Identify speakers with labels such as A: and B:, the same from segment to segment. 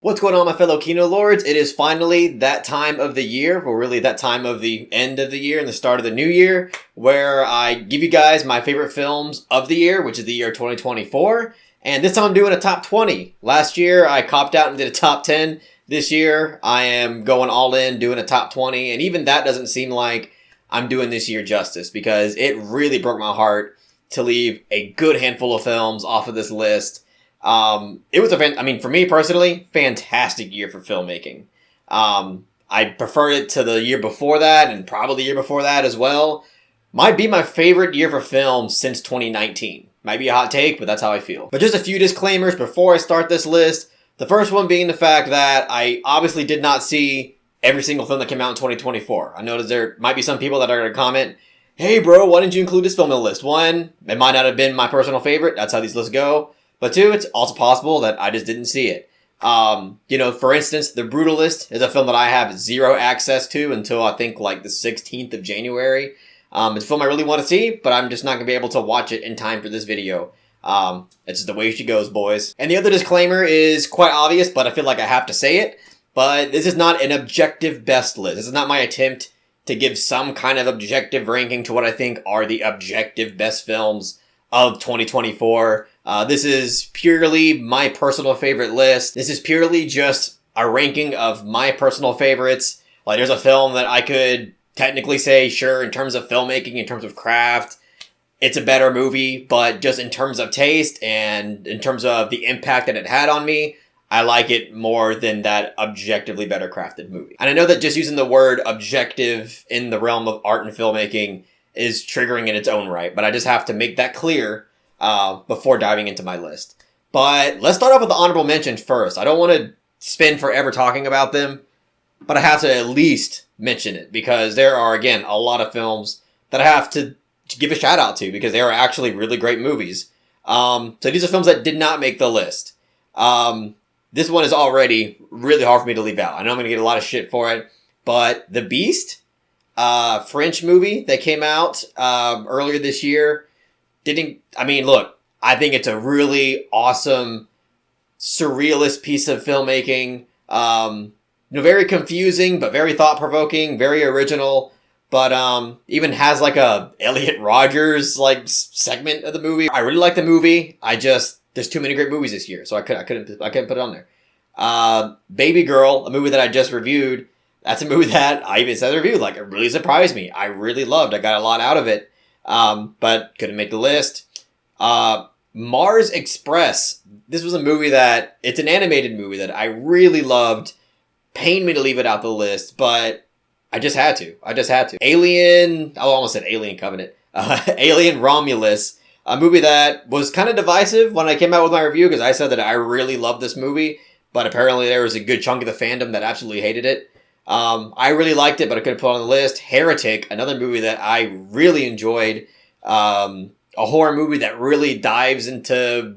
A: What's going on, my fellow Kino Lords? It is finally that time of the year, or really that time of the end of the year and the start of the new year, where I give you guys my favorite films of the year, which is the year 2024. And this time I'm doing a top 20. Last year I copped out and did a top 10. This year I am going all in, doing a top 20. And even that doesn't seem like I'm doing this year justice, because it really broke my heart to leave a good handful of films off of this list. It was for me personally, fantastic year for filmmaking. I preferred it to the year before that, and probably the year before that as well. Might be my favorite year for film since 2019. Might be a hot take, but that's how I feel. But just a few disclaimers before I start this list. The first one being the fact that I obviously did not see every single film that came out in 2024. I noticed there might be some people that are going to comment, hey bro, why didn't you include this film in the list? One, it might not have been my personal favorite. That's how these lists go. But two, it's also possible that I just didn't see it. For instance, The Brutalist is a film that I have zero access to until I think like the 16th of January. It's a film I really want to see, but I'm just not going to be able to watch it in time for this video. It's just the way she goes, boys. And the other disclaimer is quite obvious, but I feel like I have to say it. But this is not an objective best list. This is not my attempt to give some kind of objective ranking to what I think are the objective best films of 2024. This is purely my personal favorite list. This is purely just a ranking of my personal favorites. Like, there's a film that I could technically say, sure, in terms of filmmaking, in terms of craft, it's a better movie, but just in terms of taste and in terms of the impact that it had on me, I like it more than that objectively better crafted movie. And I know that just using the word objective in the realm of art and filmmaking is triggering in its own right, but I just have to make that clear before diving into my list. But let's start off with the honorable mentions first. I don't want to spend forever talking about them, but I have to at least mention it, because there are, again, a lot of films that I have to give a shout out to, because they are actually really great movies. So these are films that did not make the list. This one is already really hard for me to leave out. I know I'm going to get a lot of shit for it, but The Beast, French movie that came out earlier this year, I think it's a really awesome, surrealist piece of filmmaking. Very confusing, but very thought-provoking, very original, but even has like a Elliot Rodgers like segment of the movie. I really like the movie. There's too many great movies this year, so I couldn't put it on there. Baby Girl, a movie that I just reviewed. That's a movie that I even said in the review, like, it really surprised me. I really loved. I got a lot out of it, but couldn't make the list. Mars Express. This was a movie it's an animated movie that I really loved. Pained me to leave it out the list, but I just had to. Alien, I almost said Alien Covenant. Alien Romulus. A movie that was kind of divisive when I came out with my review, because I said that I really loved this movie, but apparently there was a good chunk of the fandom that absolutely hated it. I really liked it, but I couldn't put it on the list. Heretic, another movie that I really enjoyed. A horror movie that really dives into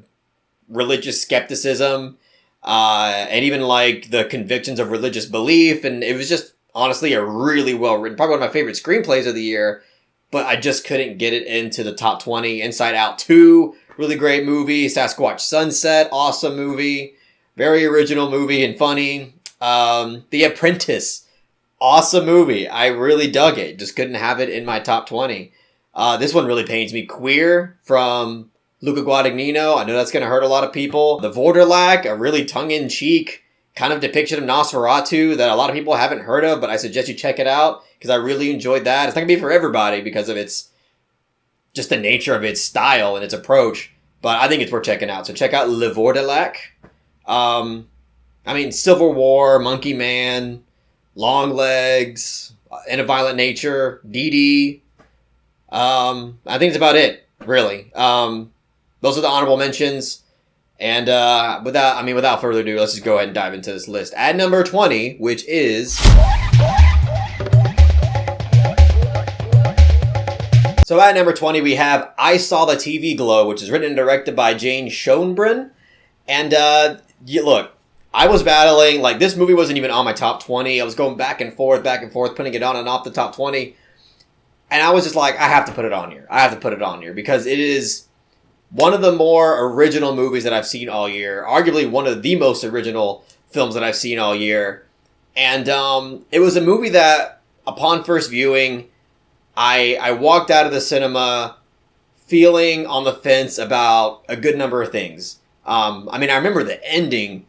A: religious skepticism, and even like the convictions of religious belief. And it was just honestly a really well written, probably one of my favorite screenplays of the year, but I just couldn't get it into the top 20. Inside Out 2, really great movie. Sasquatch Sunset, awesome movie. Very original movie and funny. The Apprentice, awesome movie. I really dug it. Just couldn't have it in my top 20. This one really pains me. Queer, from Luca Guadagnino. I know that's going to hurt a lot of people. The Vorderlack, a really tongue-in-cheek kind of depiction of Nosferatu that a lot of people haven't heard of, but I suggest you check it out, because I really enjoyed that. It's not going to be for everybody because of just the nature of its style and its approach, but I think it's worth checking out. So check out Le Vorderlack. Civil War, Monkey Man, Long Legs, In a Violent Nature, DD. I think it's about it, really. Those are the honorable mentions. And without further ado, let's just go ahead and dive into this list. At number 20, which is... So at number 20, we have I Saw the TV Glow, which is written and directed by Jane Schoenbrunn. And, look, I was battling, like, this movie wasn't even on my top 20. I was going back and forth, putting it on and off the top 20. And I was just like, I have to put it on here. Because it is one of the more original movies that I've seen all year. Arguably one of the most original films that I've seen all year. And it was a movie that, upon first viewing, I walked out of the cinema feeling on the fence about a good number of things. I remember the ending,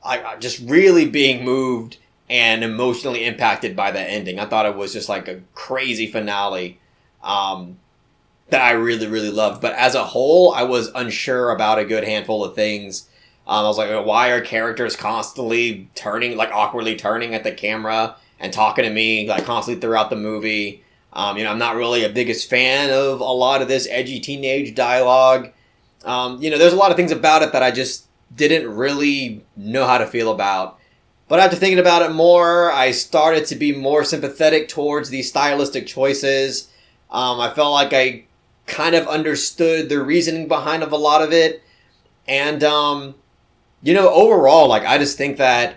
A: I just really being moved and emotionally impacted by that ending. I thought it was just like a crazy finale that I really, really loved. But as a whole, I was unsure about a good handful of things. I was like, why are characters constantly turning, like awkwardly turning at the camera and talking to me, like constantly throughout the movie? I'm not really a biggest fan of a lot of this edgy teenage dialogue. There's a lot of things about it that I just didn't really know how to feel about. But after thinking about it more, I started to be more sympathetic towards these stylistic choices. I felt like I kind of understood the reasoning behind of a lot of it. And, overall, like, I just think that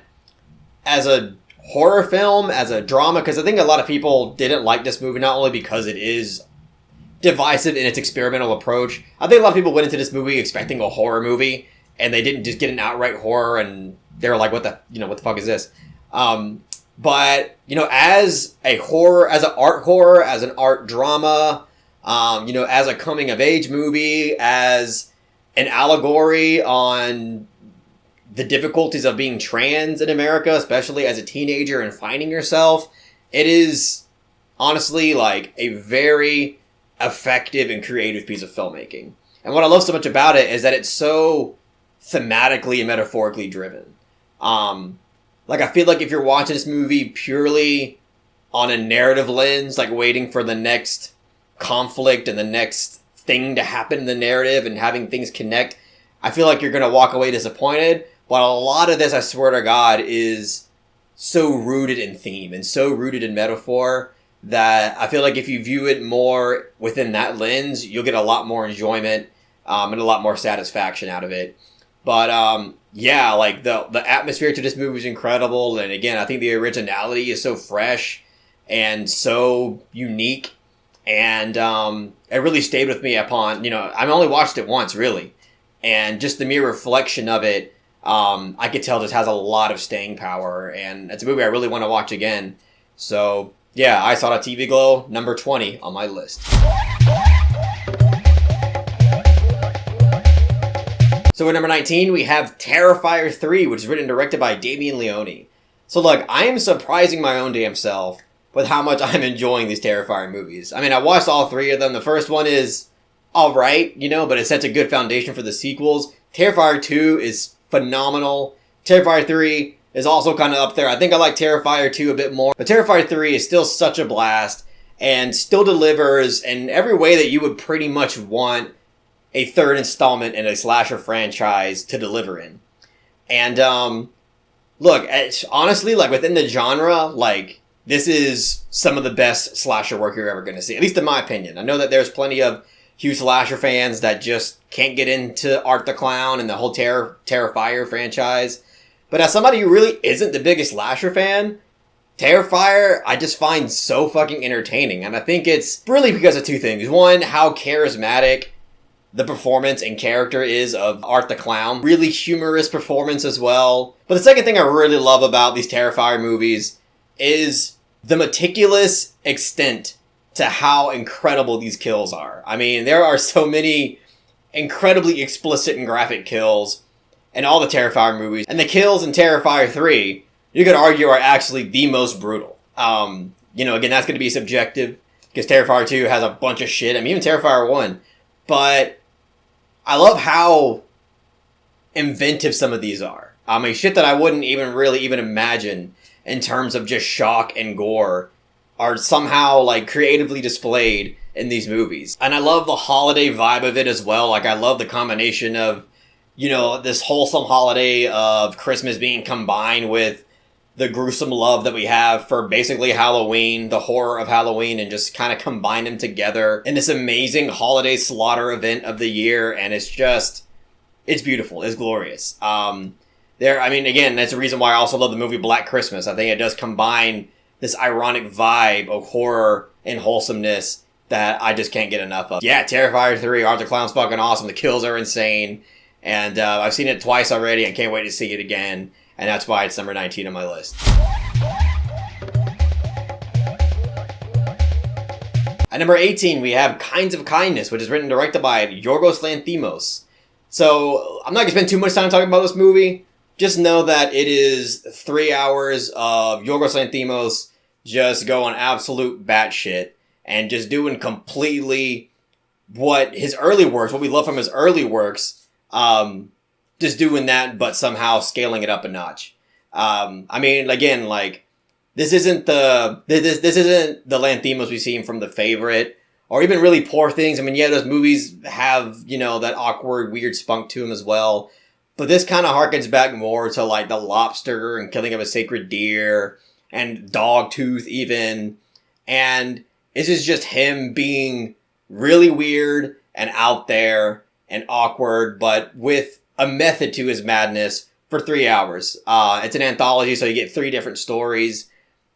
A: as a horror film, as a drama, because I think a lot of people didn't like this movie, not only because it is divisive in its experimental approach. I think a lot of people went into this movie expecting a horror movie, and they didn't just get an outright horror, and they were like, what the fuck is this? But, as a horror, as an art horror, as an art drama, as a coming of age movie, as an allegory on the difficulties of being trans in America, especially as a teenager and finding yourself, it is honestly like a very effective and creative piece of filmmaking. And what I love so much about it is that it's so thematically and metaphorically driven. I feel like if you're watching this movie purely on a narrative lens, like waiting for the next conflict and the next thing to happen in the narrative and having things connect, I feel like you're going to walk away disappointed. But a lot of this, I swear to God, is so rooted in theme and so rooted in metaphor that I feel like if you view it more within that lens, you'll get a lot more enjoyment and a lot more satisfaction out of it. But the atmosphere to this movie is incredible. And again, I think the originality is so fresh and so unique. And it really stayed with me upon, I've only watched it once, really. And just the mere reflection of it, I could tell just has a lot of staying power. And it's a movie I really want to watch again. So, yeah, I saw it at TV Glow, number 20 on my list. So at number 19, we have Terrifier 3, which is written and directed by Damien Leone. So look, I am surprising my own damn self with how much I'm enjoying these Terrifier movies. I mean, I watched all three of them. The first one is alright, but it sets a good foundation for the sequels. Terrifier 2 is phenomenal. Terrifier 3 is also kind of up there. I think I like Terrifier 2 a bit more. But Terrifier 3 is still such a blast and still delivers in every way that you would pretty much want a third installment in a slasher franchise to deliver in. And, look, honestly, like, within the genre, like, this is some of the best slasher work you're ever going to see, at least in my opinion. I know that there's plenty of huge slasher fans that just can't get into Art the Clown and the whole Terrifier franchise. But as somebody who really isn't the biggest slasher fan, Terrifier I just find so fucking entertaining. And I think it's really because of two things. One, how charismatic the performance and character is of Art the Clown. Really humorous performance as well. But the second thing I really love about these Terrifier movies is the meticulous extent to how incredible these kills are. I mean, there are so many incredibly explicit and graphic kills in all the Terrifier movies. And the kills in Terrifier 3, you could argue, are actually the most brutal. Again, that's going to be subjective because Terrifier 2 has a bunch of shit. I mean, even Terrifier 1. But I love how inventive some of these are. I mean, shit that I wouldn't even imagine in terms of just shock and gore are somehow, like, creatively displayed in these movies. And I love the holiday vibe of it as well. Like, I love the combination of, this wholesome holiday of Christmas being combined with the gruesome love that we have for basically Halloween, the horror of Halloween, and just kind of combine them together in this amazing holiday slaughter event of the year. And it's beautiful. It's glorious. Again, that's the reason why I also love the movie Black Christmas. I think it does combine this ironic vibe of horror and wholesomeness that I just can't get enough of. Yeah, Terrifier 3, Art the Clown's fucking awesome. The kills are insane. And I've seen it twice already. I can't wait to see it again. and that's why it's number 19 on my list. At number 18, we have Kinds of Kindness, which is written and directed by Yorgos Lanthimos. So, I'm not going to spend too much time talking about this movie. Just know that it is 3 hours of Yorgos Lanthimos just going absolute batshit and just doing completely what his early works, what we love from his early works, just doing that, but somehow scaling it up a notch. I mean, again, like, this isn't the Lanthimos we've seen from The Favorite, or even really Poor Things. I mean, yeah, those movies have, you know, that awkward, weird spunk to them as well. But this kind of harkens back more to, like, The Lobster and Killing of a Sacred Deer and Dogtooth even. And this is just him being really weird and out there and awkward, but with a method to his madness for 3 hours. It's an anthology, so you get 3 different stories.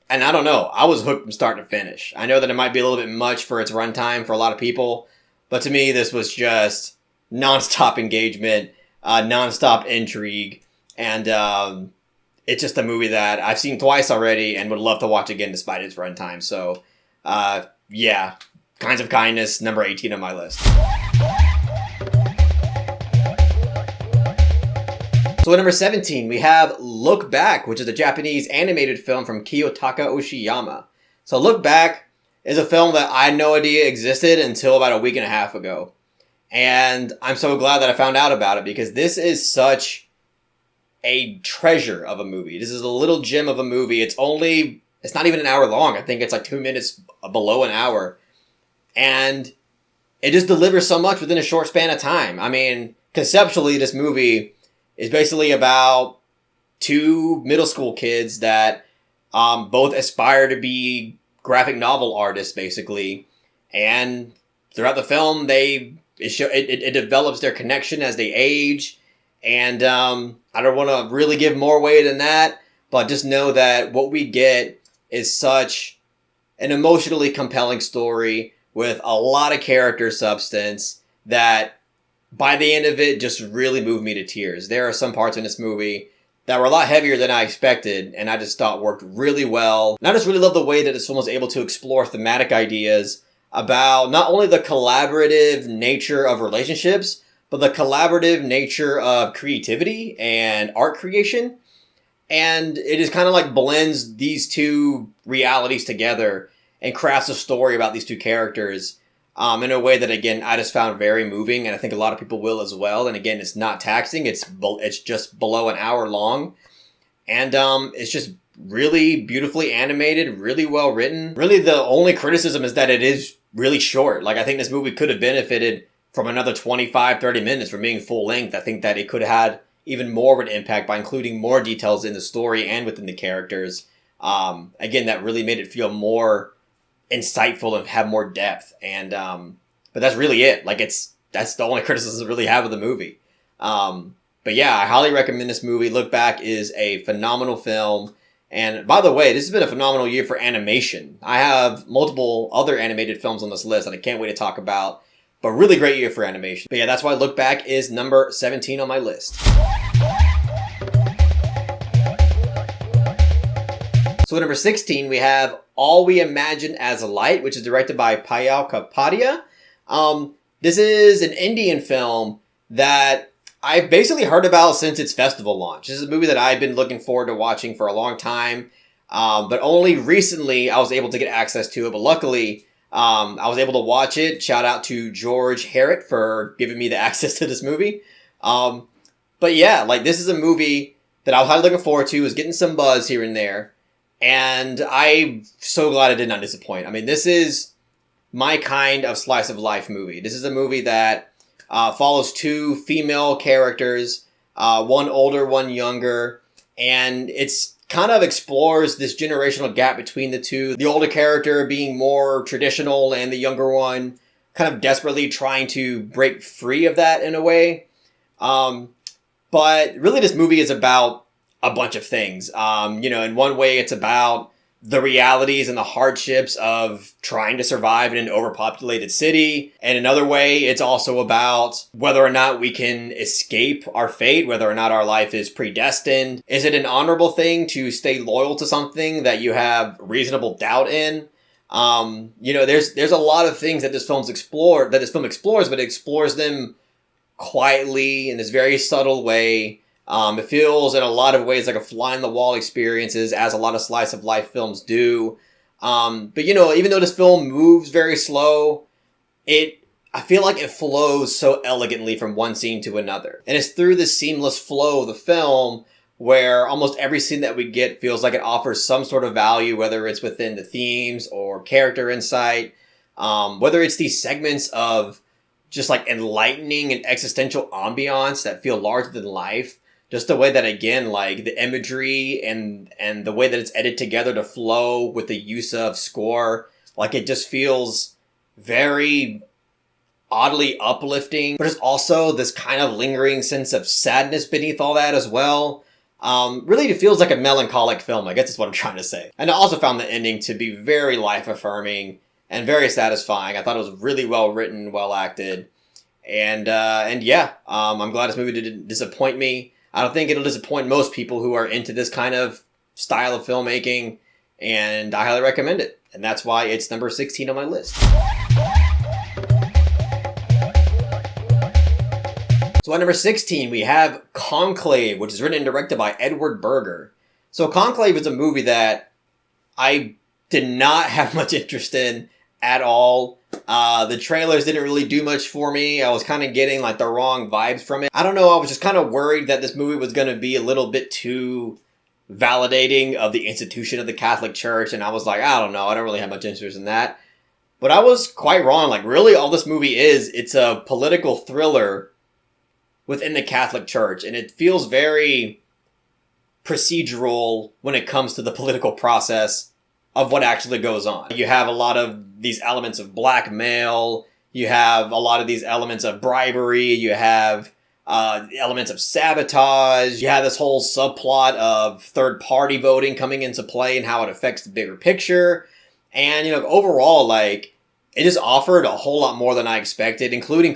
A: And I don't know, I was hooked from start to finish. I know that it might be a little bit much for its runtime for a lot of people, but to me, this was just nonstop engagement, nonstop intrigue, and it's just a movie that I've seen twice already and would love to watch again despite its runtime. So, yeah, Kinds of Kindness, number 18 on my list. So at number 17, we have Look Back, which is a Japanese animated film from Kiyotaka Oshiyama. So Look Back is a film that I had no idea existed until about a week and a half ago. And I'm so glad that I found out about it, because this is such a treasure of a movie. This is a little gem of a movie. It's not even an hour long. I think it's like 2 minutes below an hour. And it just delivers so much within a short span of time. I mean, conceptually, this movie is basically about 2 middle school kids that both aspire to be graphic novel artists, basically. And throughout the film, it develops their connection as they age. And I don't want to really give more away than that, but just know that what we get is such an emotionally compelling story with a lot of character substance that by the end of it just really moved me to tears. There are some parts in this movie that were a lot heavier than I expected, and I just thought worked really well. And I just really love the way that this film was able to explore thematic ideas about not only the collaborative nature of relationships, but the collaborative nature of creativity and art creation. And it just kind of like blends these 2 realities together and crafts a story about these 2 characters in a way that, again, I just found very moving, and I think a lot of people will as well. And again, it's not taxing. It's just below an hour long. And it's just really beautifully animated, really well written. Really, the only criticism is that it is really short. Like, I think this movie could have benefited from another 25, 30 minutes from being full length. I think that it could have had even more of an impact by including more details in the story and within the characters. Again, that really made it feel more insightful and have more depth. And but that's really it. Like, that's the only criticism I really have of the movie. But yeah, I highly recommend this movie. Look Back is a phenomenal film. And by the way, this has been a phenomenal year for animation. I have multiple other animated films on this list that I can't wait to talk about. But really great year for animation. But yeah, that's why Look Back is number 17 on my list. So at number 16, we have All We Imagine as Light, which is directed by Payal Kapadia. This is an Indian film that I've basically heard about since its festival launch. This is a movie that I've been looking forward to watching for a long time. But only recently I was able to get access to it. But luckily, I was able to watch it. Shout out to George Harrett for giving me the access to this movie. But yeah, like, this is a movie that I was highly looking forward to. It was getting some buzz here and there. And I'm so glad it did not disappoint. I mean, this is my kind of slice of life movie. This is a movie that follows 2 female characters, one older, one younger. And it's kind of explores this generational gap between the 2. The older character being more traditional and the younger one kind of desperately trying to break free of that in a way. But really this movie is about a bunch of things. In one way it's about the realities and the hardships of trying to survive in an overpopulated city. And another way, it's also about whether or not we can escape our fate, whether or not our life is predestined. Is it an honorable thing to stay loyal to something that you have reasonable doubt in? There's a lot of things that this film explores, but it explores them quietly in this very subtle way. It feels in a lot of ways like a fly-on-the-wall experiences, as a lot of slice of life films do. But even though this film moves very slow, I feel like it flows so elegantly from one scene to another. And it's through this seamless flow of the film where almost every scene that we get feels like it offers some sort of value, whether it's within the themes or character insight, whether it's these segments of just like enlightening and existential ambiance that feel larger than life. Just the way that, again, like the imagery and the way that it's edited together to flow with the use of score, like it just feels very oddly uplifting. But there's also this kind of lingering sense of sadness beneath all that as well. Really, it feels like a melancholic film, I guess is what I'm trying to say. And I also found the ending to be very life-affirming and very satisfying. I thought it was really well written, well acted. And yeah, I'm glad this movie didn't disappoint me. I don't think it'll disappoint most people who are into this kind of style of filmmaking, and I highly recommend it. And that's why it's number 16 on my list. So at number 16, we have Conclave, which is written and directed by Edward Berger. So Conclave is a movie that I did not have much interest in at all. The trailers didn't really do much for me. I was kind of getting like the wrong vibes from it. I don't know, I was just kind of worried that this movie was going to be a little bit too validating of the institution of the Catholic Church, and I was like, I don't know, I don't really have much interest in that. But I was quite wrong. Like, really, all this movie it's a political thriller within the Catholic Church, and it feels very procedural when it comes to the political process of what actually goes on. You have a lot of these elements of blackmail, you have a lot of these elements of bribery, you have elements of sabotage, you have this whole subplot of third-party voting coming into play and how it affects the bigger picture. And, overall, like, it just offered a whole lot more than I expected, including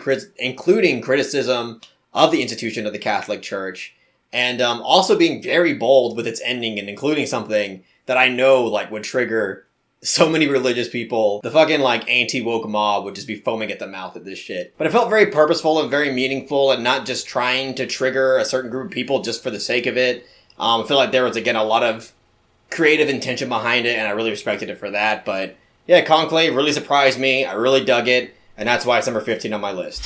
A: criticism of the institution of the Catholic Church, and also being very bold with its ending and including something that I know, like, would trigger so many religious people. The fucking, like, anti-woke mob would just be foaming at the mouth at this shit. But it felt very purposeful and very meaningful and not just trying to trigger a certain group of people just for the sake of it. I feel like there was, again, a lot of creative intention behind it, and I really respected it for that. But, yeah, Conclave really surprised me. I really dug it, and that's why it's number 15 on my list.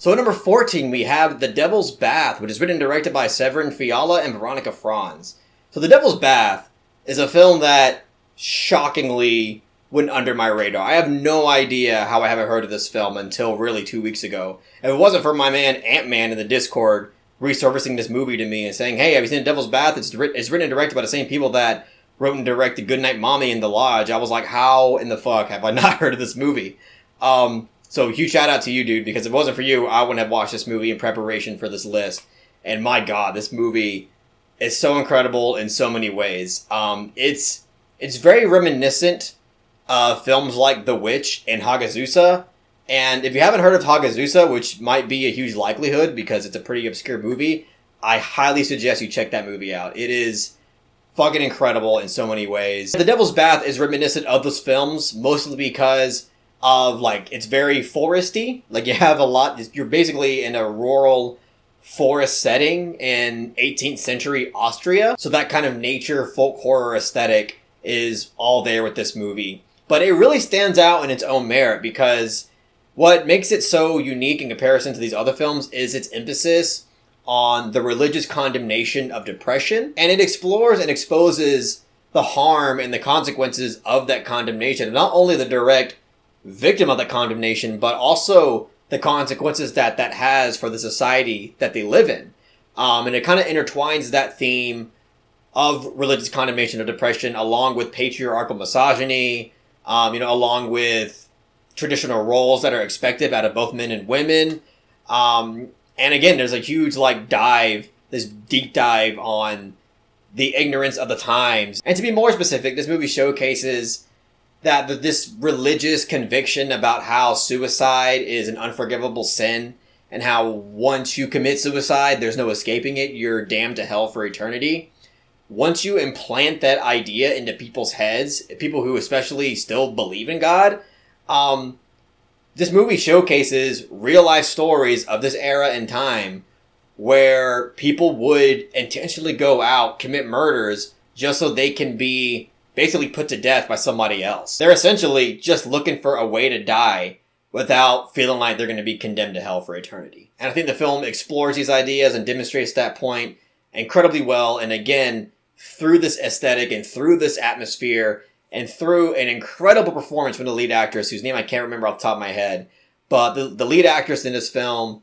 A: So at number 14, we have The Devil's Bath, which is written and directed by Severin Fiala and Veronica Franz. So The Devil's Bath is a film that shockingly went under my radar. I have no idea how I haven't heard of this film until really 2 weeks ago. If it wasn't for my man Ant-Man in the Discord resurfacing this movie to me and saying, hey, have you seen The Devil's Bath? It's written and directed by the same people that wrote and directed Goodnight Mommy and The Lodge. I was like, how in the fuck have I not heard of this movie? So huge shout out to you, dude, because if it wasn't for you, I wouldn't have watched this movie in preparation for this list. And my God, this movie is so incredible in so many ways. It's very reminiscent of films like The Witch and Hagazusa. And if you haven't heard of Hagazusa, which might be a huge likelihood because it's a pretty obscure movie, I highly suggest you check that movie out. It is fucking incredible in so many ways. The Devil's Bath is reminiscent of those films, mostly because of, like, it's very foresty. Like, you have you're basically in a rural forest setting in 18th century Austria. So that kind of nature folk horror aesthetic is all there with this movie. But it really stands out in its own merit because what makes it so unique in comparison to these other films is its emphasis on the religious condemnation of depression. And it explores and exposes the harm and the consequences of that condemnation. Not only the direct victim of that condemnation, but also the consequences that has for the society that they live in. And it kind of intertwines that theme of religious condemnation of depression along with patriarchal misogyny, along with traditional roles that are expected out of both men and women. And again, there's a huge, like, dive this deep dive on the ignorance of the times. And to be more specific, this movie showcases that this religious conviction about how suicide is an unforgivable sin, and how once you commit suicide, there's no escaping it, you're damned to hell for eternity. Once you implant that idea into people's heads, people who especially still believe in God, this movie showcases real life stories of this era and time where people would intentionally go out, commit murders, just so they can be basically put to death by somebody else. They're essentially just looking for a way to die without feeling like they're going to be condemned to hell for eternity. And I think the film explores these ideas and demonstrates that point incredibly well. And again, through this aesthetic and through this atmosphere and through an incredible performance from the lead actress, whose name I can't remember off the top of my head, but the lead actress in this film,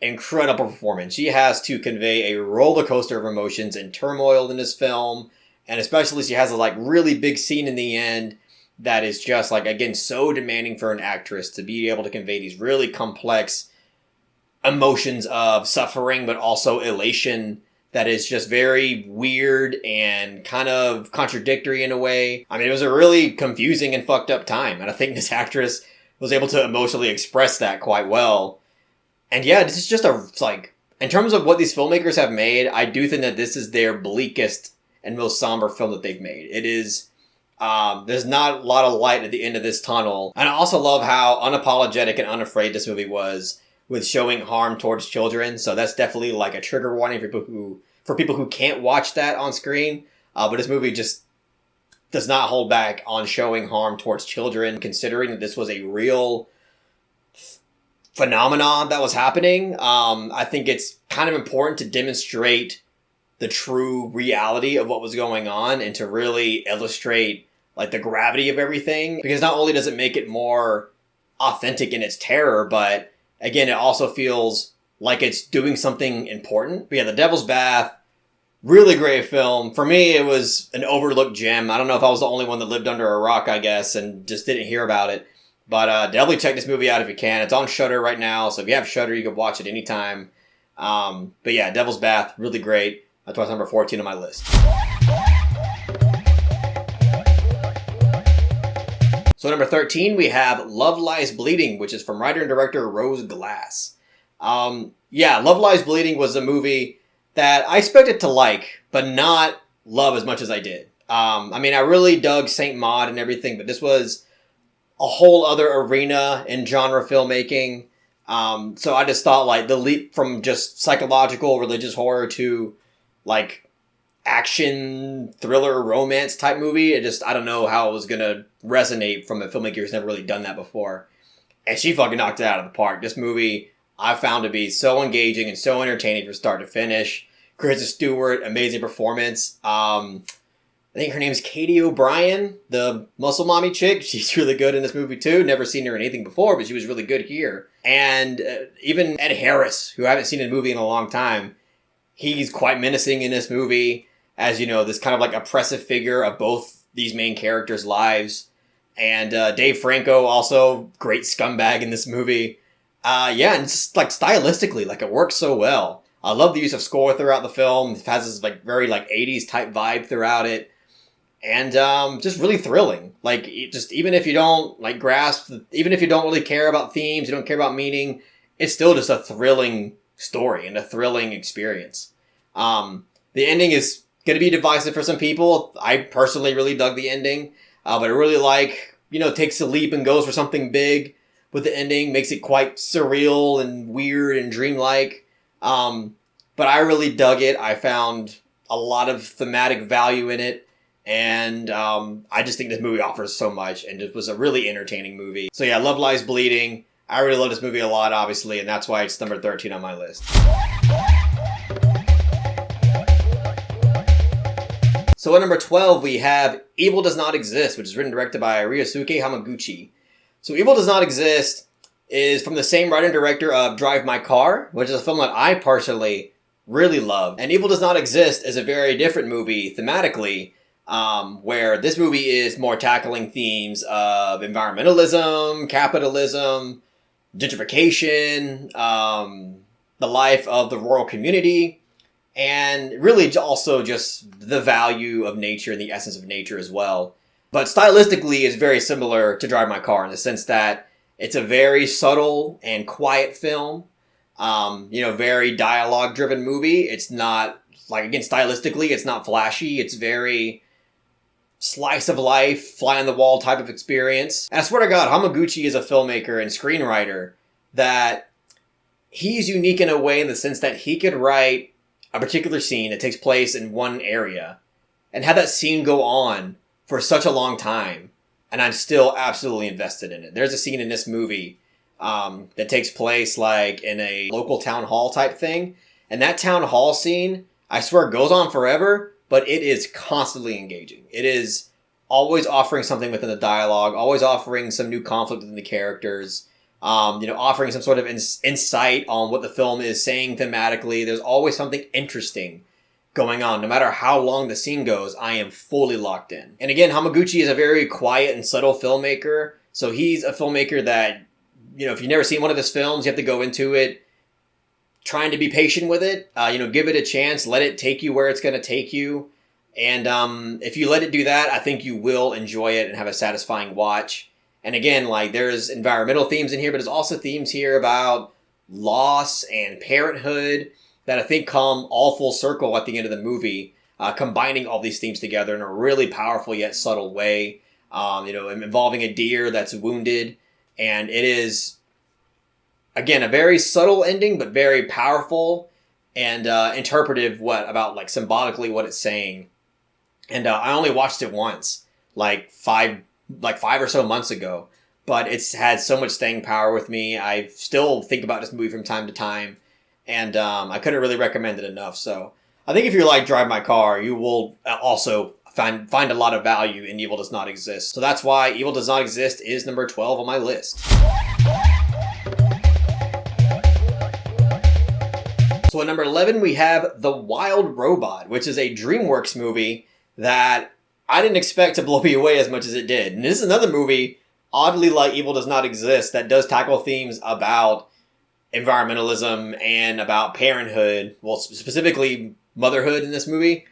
A: incredible performance. She has to convey a roller coaster of emotions and turmoil in this film. And especially she has a really big scene in the end that is just again, so demanding for an actress to be able to convey these really complex emotions of suffering, but also elation that is just very weird and kind of contradictory in a way. I mean, it was a really confusing and fucked up time. And I think this actress was able to emotionally express that quite well. And yeah, this is just in terms of what these filmmakers have made, I do think that this is their bleakest and most somber film that they've made. It is, there's not a lot of light at the end of this tunnel. And I also love how unapologetic and unafraid this movie was with showing harm towards children. So that's definitely a trigger warning for people who can't watch that on screen. But this movie just does not hold back on showing harm towards children, considering that this was a real phenomenon that was happening. I think it's kind of important to demonstrate the true reality of what was going on and to really illustrate the gravity of everything, because not only does it make it more authentic in its terror, but again, it also feels like it's doing something important. But yeah, The Devil's Bath, really great film. For me, it was an overlooked gem. I don't know if I was the only one that lived under a rock, I guess, and just didn't hear about it. But definitely check this movie out if you can. It's on Shudder right now, so if you have Shudder, you can watch it anytime. But yeah, Devil's Bath, really great. That's why it's number 14 on my list. So number 13, we have Love Lies Bleeding, which is from writer and director Rose Glass. Yeah, Love Lies Bleeding was a movie that I expected to like, but not love as much as I did. I mean, I really dug Saint Maud and everything, but this was a whole other arena in genre filmmaking. So I just thought the leap from just psychological religious horror to action thriller romance type movie, I don't know how it was gonna resonate from a filmmaker who's never really done that before. And she fucking knocked it out of the park. This movie I found to be so engaging and so entertaining from start to finish. Kristen Stewart, amazing performance. I think her name's Katie O'Brien, the muscle mommy chick. She's really good in this movie too. Never seen her in anything before, but she was really good here. And even Ed Harris, who I haven't seen in a movie in a long time, he's quite menacing in this movie as, this kind of oppressive figure of both these main characters' lives. And Dave Franco, also great scumbag in this movie. Yeah, and it's just stylistically, it works so well. I love the use of score throughout the film. It has this very 80s type vibe throughout it. And just really thrilling. Even if you don't grasp, even if you don't really care about themes, you don't care about meaning, it's still just a thrilling story and a thrilling experience. The ending is going to be divisive for some people. I personally really dug the ending, but I really takes a leap and goes for something big with the ending, makes it quite surreal and weird and dreamlike. But I really dug it. I found a lot of thematic value in it. And I just think this movie offers so much, and it was a really entertaining movie. So yeah, Love Lies Bleeding. I really love this movie a lot, obviously, and that's why it's number 13 on my list. So at number 12, we have Evil Does Not Exist, which is written and directed by Ryosuke Hamaguchi. So Evil Does Not Exist is from the same writer and director of Drive My Car, which is a film that I personally really love. And Evil Does Not Exist is a very different movie thematically, where this movie is more tackling themes of environmentalism, capitalism, gentrification, the life of the rural community. and really also just the value of nature and the essence of nature as well. But stylistically, it's very similar to Drive My Car in the sense that it's a very subtle and quiet film. Very dialogue-driven movie. It's not, like, again, stylistically, it's not flashy. It's very slice of life, fly on the wall type of experience. And I swear to God, Hamaguchi is a filmmaker and screenwriter that he's unique in a way in the sense that he could write a particular scene that takes place in one area and have that scene go on for such a long time, and I'm still absolutely invested in it. There's a scene in this movie that takes place like in a local town hall type thing, and that town hall scene, I swear, goes on forever, but it is constantly engaging. It is always offering something within the dialogue, always offering some new conflict within the characters, offering some sort of insight on what the film is saying thematically. There's always something interesting going on. No matter how long the scene goes, I am fully locked in. And again, Hamaguchi is a very quiet and subtle filmmaker. So he's a filmmaker that, if you've never seen one of his films, you have to go into it trying to be patient with it. Give it a chance. Let it take you where it's going to take you. And if you let it do that, I think you will enjoy it and have a satisfying watch. And again, like, there's environmental themes in here, but there's also themes here about loss and parenthood that I think come all full circle at the end of the movie, combining all these themes together in a really powerful yet subtle way, involving a deer that's wounded. And it is, again, a very subtle ending, but very powerful and interpretive about symbolically what it's saying. And I only watched it once, like five or so months ago, but it's had so much staying power with me. I still think about this movie from time to time. And I couldn't really recommend it enough. So I think if you like Drive My Car, you will also find a lot of value in Evil Does Not Exist. So that's why Evil Does Not Exist is number 12 on my list. So at number 11, we have The Wild Robot, which is a DreamWorks movie that I didn't expect to blow me away as much as it did. And this is another movie, oddly like Evil Does Not Exist, that does tackle themes about environmentalism and about parenthood, well, specifically motherhood in this movie.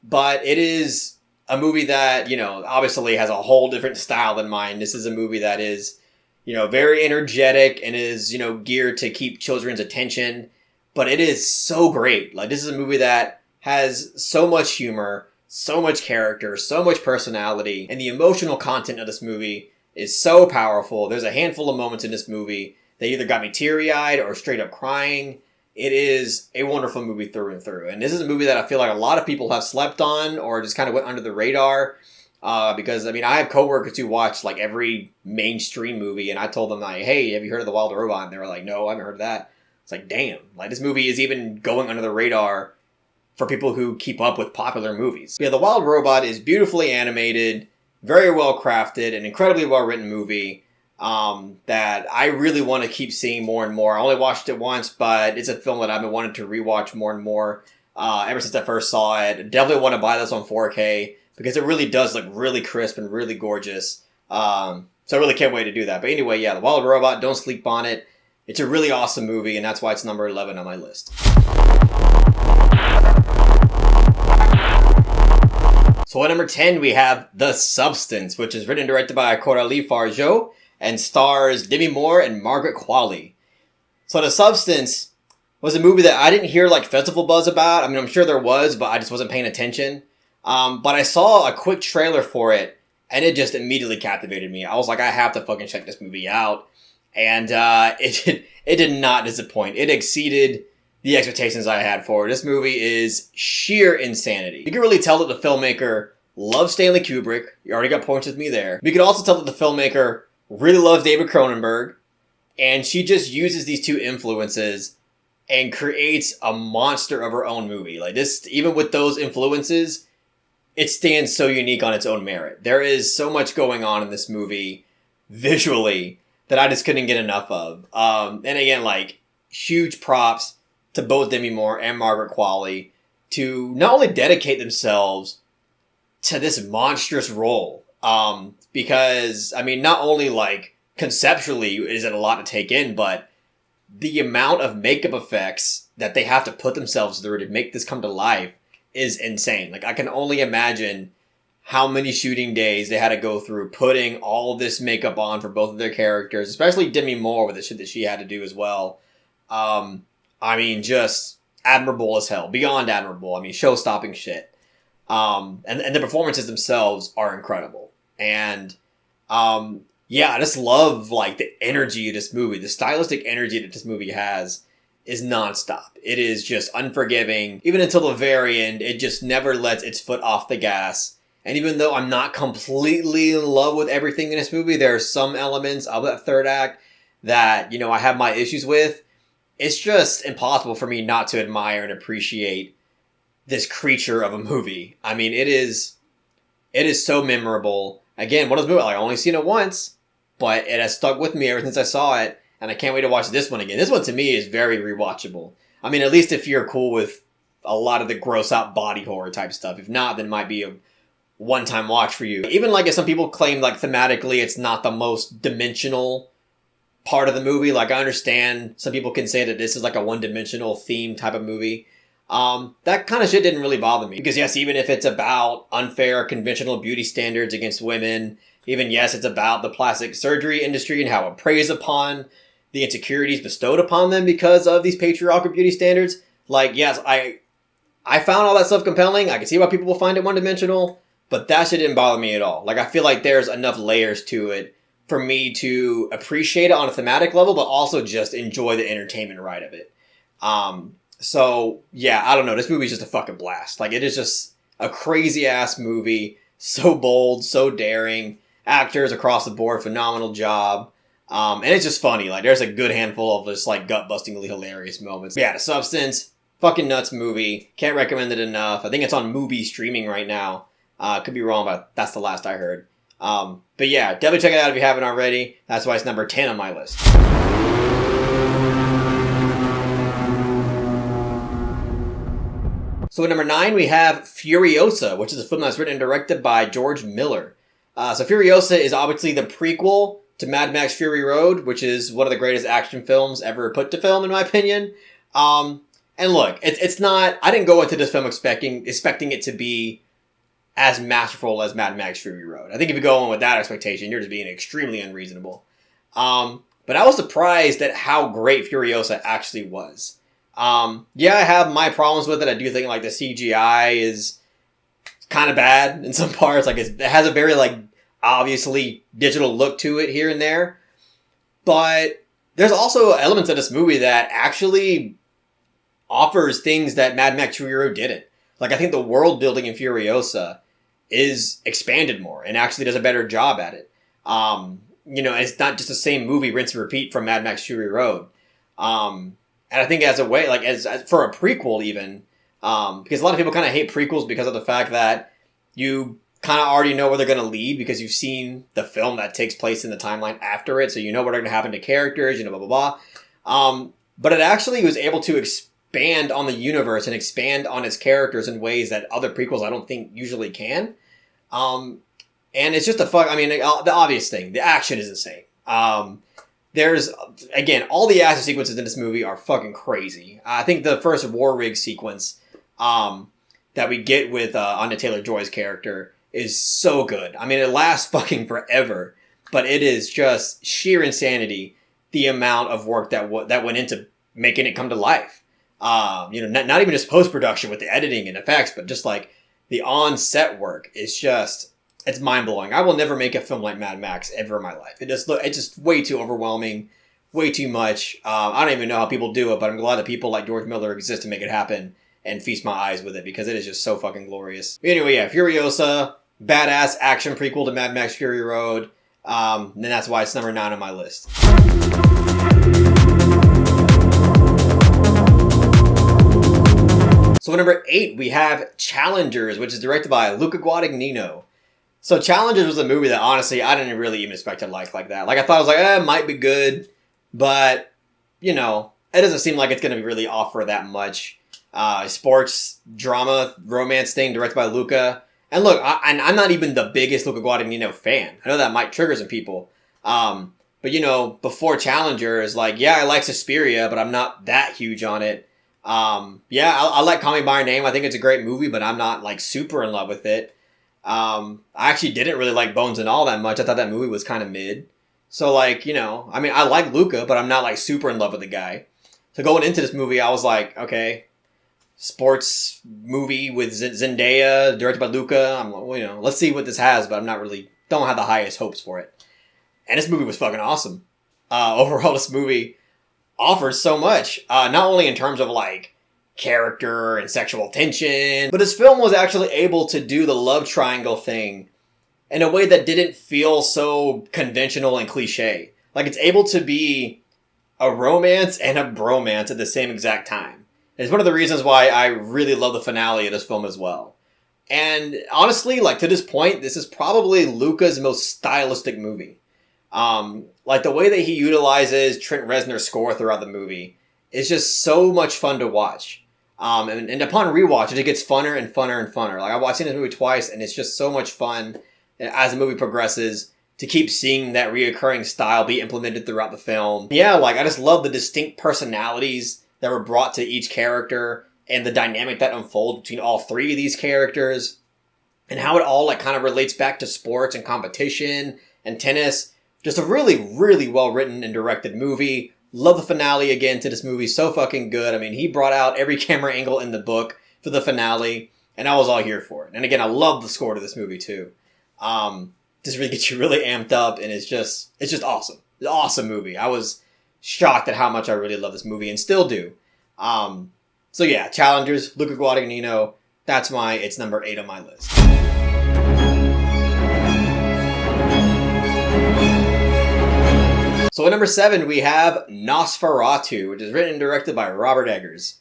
A: But it is a movie that, obviously has a whole different style than mine. This is a movie that is, very energetic and is, geared to keep children's attention. But it is so great. Like, this is a movie that has so much humor, so much character, so much personality, and the emotional content of this movie is so powerful. There's a handful of moments in this movie that either got me teary-eyed or straight up crying. It is a wonderful movie through and through. And this is a movie that I feel like a lot of people have slept on or just kind of went under the radar. Because, I have coworkers who watch like every mainstream movie, and I told them, like, hey, have you heard of The Wild Robot? And they were like, no, I haven't heard of that. It's like, damn, like, this movie is even going under the radar for people who keep up with popular movies. Yeah, The Wild Robot is beautifully animated, very well crafted, an incredibly well written movie. That I really want to keep seeing more and more. I only watched it once, but it's a film that I've been wanting to rewatch more and more ever since I first saw it. Definitely want to buy this on 4K because it really does look really crisp and really gorgeous. So I really can't wait to do that. But anyway, yeah, The Wild Robot, don't sleep on it. It's a really awesome movie, and that's why it's number 11 on my list. So at number 10, we have The Substance, which is written and directed by Coralie Fargeau and stars Demi Moore and Margaret Qualley. So The Substance was a movie that I didn't hear like festival buzz about. I'm sure there was, but I just wasn't paying attention. But I saw a quick trailer for it, and it just immediately captivated me. I was like, I have to fucking check this movie out. And it did not disappoint. It exceeded the expectations I had for it. This movie is sheer insanity. You can really tell that the filmmaker loves Stanley Kubrick. You already got points with me there. But you can also tell that the filmmaker really loves David Cronenberg. And she just uses these two influences and creates a monster of her own movie. Like this, even with those influences, it stands so unique on its own merit. There is so much going on in this movie visually that I just couldn't get enough of. And again, like, huge props to both Demi Moore and Margaret Qualley to not only dedicate themselves to this monstrous role, because, not only, like, conceptually is it a lot to take in, but the amount of makeup effects that they have to put themselves through to make this come to life is insane. Like, I can only imagine how many shooting days they had to go through putting all this makeup on for both of their characters, especially Demi Moore with the shit that she had to do as well. I mean, just admirable as hell. Beyond admirable. I mean, show-stopping shit. And the performances themselves are incredible. And, yeah, I just love, like, the energy of this movie. The stylistic energy that this movie has is nonstop. It is just unforgiving. Even until the very end, it just never lets its foot off the gas. And even though I'm not completely in love with everything in this movie, there are some elements of that third act that, you know, I have my issues with. It's just impossible for me not to admire and appreciate this creature of a movie. I mean, it is so memorable. Again, one of those movies, like, I've only seen it once, but it has stuck with me ever since I saw it, and I can't wait to watch this one again. This one, to me, is very rewatchable. I mean, at least if you're cool with a lot of the gross-out body horror type stuff. If not, then it might be a one-time watch for you. Even, like, if some people claim, like, thematically it's not the most dimensional part of the movie. Like, I understand some people can say that this is, like, a one-dimensional theme type of movie. That kind of shit didn't really bother me. Because, yes, even if it's about unfair conventional beauty standards against women, even, yes, it's about the plastic surgery industry and how it preys upon the insecurities bestowed upon them because of these patriarchal beauty standards. Like, yes, I found all that stuff compelling. I can see why people will find it one-dimensional. But that shit didn't bother me at all. Like, I feel like there's enough layers to it for me to appreciate it on a thematic level, but also just enjoy the entertainment right of it. So, yeah, I don't know. This movie's just a fucking blast. Like, it is just a crazy-ass movie. So bold, so daring. Actors across the board, phenomenal job. And it's just funny. Like, there's a good handful of just, like, gut-bustingly hilarious moments. But yeah, The Substance, fucking nuts movie. Can't recommend it enough. I think it's on Mubi streaming right now. Could be wrong, but that's the last I heard. But yeah, definitely check it out if you haven't already. That's why it's number 10 on my list. So at number 9, we have Furiosa, which is a film that's written and directed by George Miller. So Furiosa is obviously the prequel to Mad Max Fury Road, which is one of the greatest action films ever put to film, in my opinion. And look, it's not... I didn't go into this film expecting it to be as masterful as Mad Max Fury Road. I think if you go in with that expectation, you're just being extremely unreasonable. But I was surprised at how great Furiosa actually was. Yeah, I have my problems with it. I do think, like, the CGI is kind of bad in some parts. Like, it has a very, like, obviously digital look to it here and there. But there's also elements of this movie that actually offers things that Mad Max Fury Road didn't. Like, I think the world building in Furiosa is expanded more and actually does a better job at it. You know, it's not just the same movie, rinse and repeat from Mad Max Fury Road. And I think as a way, like, as for a prequel even, because a lot of people kind of hate prequels because of the fact that you kind of already know where they're going to lead because you've seen the film that takes place in the timeline after it. So you know what's going to happen to characters, you know, blah, blah, blah. But it actually was able to expand on the universe and expand on its characters in ways that other prequels I don't think usually can. And it's just I mean, the obvious thing, the action is insane. There's, again, all the action sequences in this movie are fucking crazy. I think the first war rig sequence that we get with Anya Taylor-Joy's character is so good. I mean, it lasts fucking forever, but it is just sheer insanity, the amount of work that went into making it come to life. You know, not even just post-production with the editing and effects, but just like the on-set work is just, it's mind-blowing. I will never make a film like Mad Max ever in my life. It's just way too overwhelming, way too much. I don't even know how people do it, but I'm glad that people like George Miller exist to make it happen and feast my eyes with it because it is just so fucking glorious. Anyway, yeah, Furiosa, badass action prequel to Mad Max Fury Road. And that's why it's number 9 on my list. So at number 8, we have Challengers, which is directed by Luca Guadagnino. So Challengers was a movie that, honestly, I didn't really even expect to like that. Like, I thought it was like, it might be good, but, you know, it doesn't seem like it's going to really offer that much. Sports, drama, romance thing directed by Luca. And look, I'm not even the biggest Luca Guadagnino fan. I know that might trigger some people. But, before Challengers, like, yeah, I like Suspiria, but I'm not that huge on it. Yeah, I like Call Me By Your Name. I think it's a great movie, but I'm not, like, super in love with it. I actually didn't really like Bones and All that much. I thought that movie was kind of mid. So, like, I mean, I like Luca, but I'm not, like, super in love with the guy. So going into this movie, I was like, okay, sports movie with Zendaya, directed by Luca. I'm like, well, let's see what this has, but don't have the highest hopes for it. And this movie was fucking awesome. Overall, this movie offers so much, not only in terms of, like, character and sexual tension, but this film was actually able to do the love triangle thing in a way that didn't feel so conventional and cliche. Like, it's able to be a romance and a bromance at the same exact time. It's one of the reasons why I really love the finale of this film as well. And honestly, like, to this point, this is probably Luca's most stylistic movie. Like, the way that he utilizes Trent Reznor's score throughout the movie is just so much fun to watch. And upon rewatch, it gets funner and funner and funner. Like, I've seen this movie twice, and it's just so much fun as the movie progresses to keep seeing that reoccurring style be implemented throughout the film. Yeah, like, I just love the distinct personalities that were brought to each character and the dynamic that unfolds between all three of these characters and how it all, like, kind of relates back to sports and competition and tennis. Just a really, really well-written and directed movie. Love the finale again to this movie. So fucking good. I mean, he brought out every camera angle in the book for the finale, and I was all here for it. And again, I love the score to this movie too. Just really gets you really amped up, and it's just awesome. It's an awesome movie. I was shocked at how much I really love this movie and still do. So yeah, Challengers, Luca Guadagnino. It's number 8 on my list. So at number 7, we have Nosferatu, which is written and directed by Robert Eggers.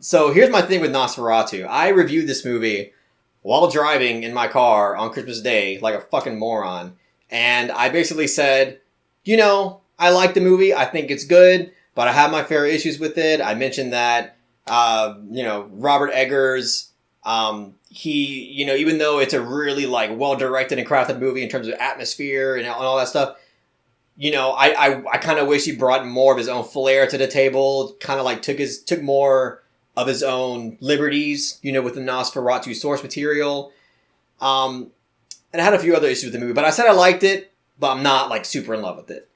A: So here's my thing with Nosferatu. I reviewed this movie while driving in my car on Christmas Day like a fucking moron. And I basically said, I like the movie. I think it's good, but I have my fair issues with it. I mentioned that, Robert Eggers, he, even though it's a really, like, well-directed and crafted movie in terms of atmosphere and all that stuff, I kind of wish he brought more of his own flair to the table, kind of like took more of his own liberties, with the Nosferatu source material. And I had a few other issues with the movie, but I said I liked it, but I'm not, like, super in love with it.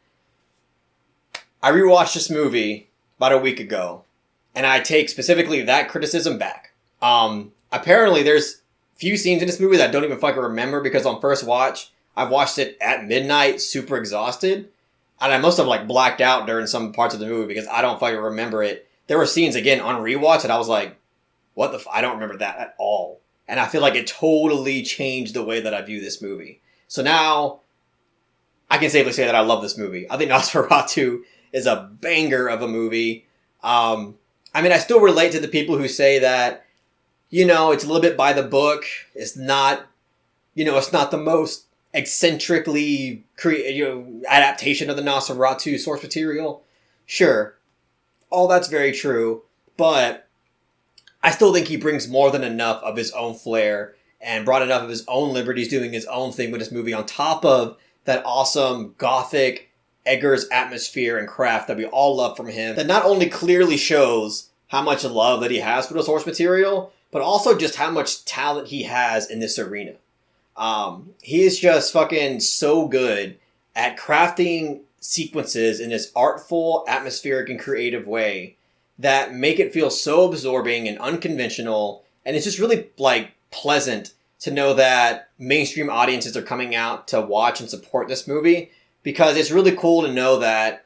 A: I rewatched this movie about a week ago, and I take specifically that criticism back. Apparently there's few scenes in this movie that I don't even fucking remember because on first watch, I watched it at midnight, super exhausted. And I must have, like, blacked out during some parts of the movie because I don't fucking remember it. There were scenes, again, on rewatch that I was like, what the I don't remember that at all. And I feel like it totally changed the way that I view this movie. So now, I can safely say that I love this movie. I think Nosferatu is a banger of a movie. I mean, I still relate to the people who say that, it's a little bit by the book. It's not, it's not the most eccentrically adaptation of the Nosferatu source material. Sure, all that's very true, but I still think he brings more than enough of his own flair and brought enough of his own liberties doing his own thing with this movie on top of that awesome gothic Eggers atmosphere and craft that we all love from him, that not only clearly shows how much love that he has for the source material, but also just how much talent he has in this arena. He is just fucking so good at crafting sequences in this artful, atmospheric, and creative way that make it feel so absorbing and unconventional, and it's just really, like, pleasant to know that mainstream audiences are coming out to watch and support this movie, because it's really cool to know that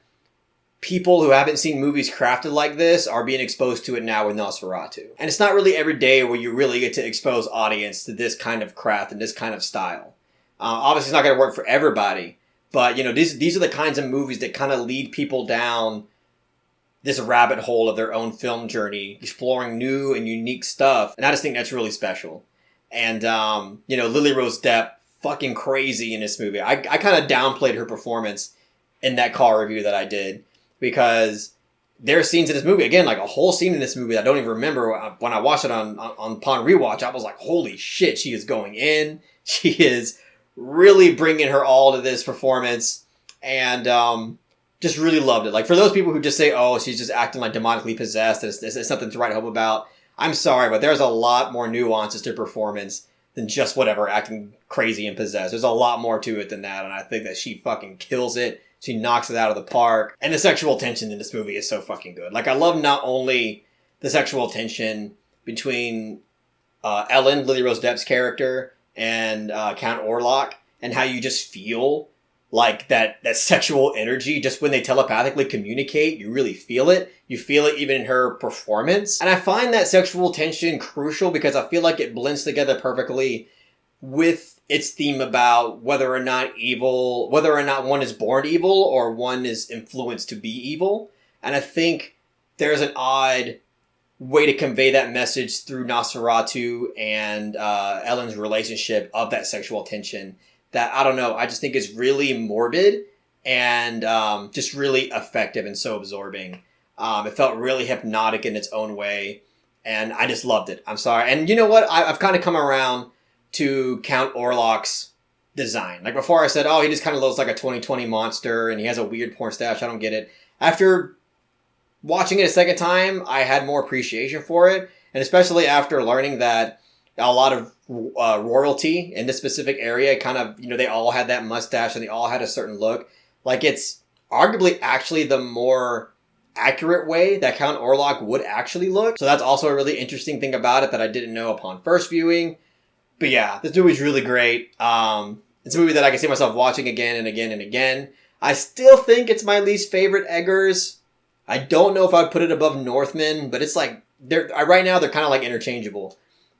A: people who haven't seen movies crafted like this are being exposed to it now with Nosferatu. And it's not really every day where you really get to expose audience to this kind of craft and this kind of style. Obviously, it's not going to work for everybody, but, these are the kinds of movies that kind of lead people down this rabbit hole of their own film journey, exploring new and unique stuff. And I just think that's really special. And, Lily Rose Depp, fucking crazy in this movie. I kind of downplayed her performance in that car review that I did, because there are scenes in this movie, again, like a whole scene in this movie that I don't even remember. When I watched it upon rewatch, I was like, holy shit, she is going in. She is really bringing her all to this performance. And just really loved it. Like, for those people who just say, oh, she's just acting like demonically possessed, it's nothing to write home about. I'm sorry, but there's a lot more nuances to performance than just whatever, acting crazy and possessed. There's a lot more to it than that, and I think that she fucking kills it. She knocks it out of the park. And the sexual tension in this movie is so fucking good. Like, I love not only the sexual tension between Ellen, Lily Rose Depp's character, and Count Orlok, and how you just feel like that sexual energy just when they telepathically communicate. You really feel it. You feel it even in her performance. And I find that sexual tension crucial because I feel like it blends together perfectly with its theme about whether or not one is born evil or one is influenced to be evil. And I think there's an odd way to convey that message through Nosferatu and Ellen's relationship of that sexual tension that, I don't know, I just think is really morbid and just really effective and so absorbing. It felt really hypnotic in its own way, and I just loved it. I'm sorry. And you know what? I've kind of come around to Count Orlok's design. Like, before I said, oh, he just kind of looks like a 2020 monster and he has a weird porn stash. I don't get it. After watching it a second time, I had more appreciation for it. And especially after learning that a lot of royalty in this specific area kind of, they all had that mustache and they all had a certain look. Like, it's arguably actually the more accurate way that Count Orlok would actually look. So that's also a really interesting thing about it that I didn't know upon first viewing. But yeah, this movie's really great. It's a movie that I can see myself watching again and again and again. I still think it's my least favorite Eggers. I don't know if I'd put it above Northman, but it's like, right now they're kind of like interchangeable.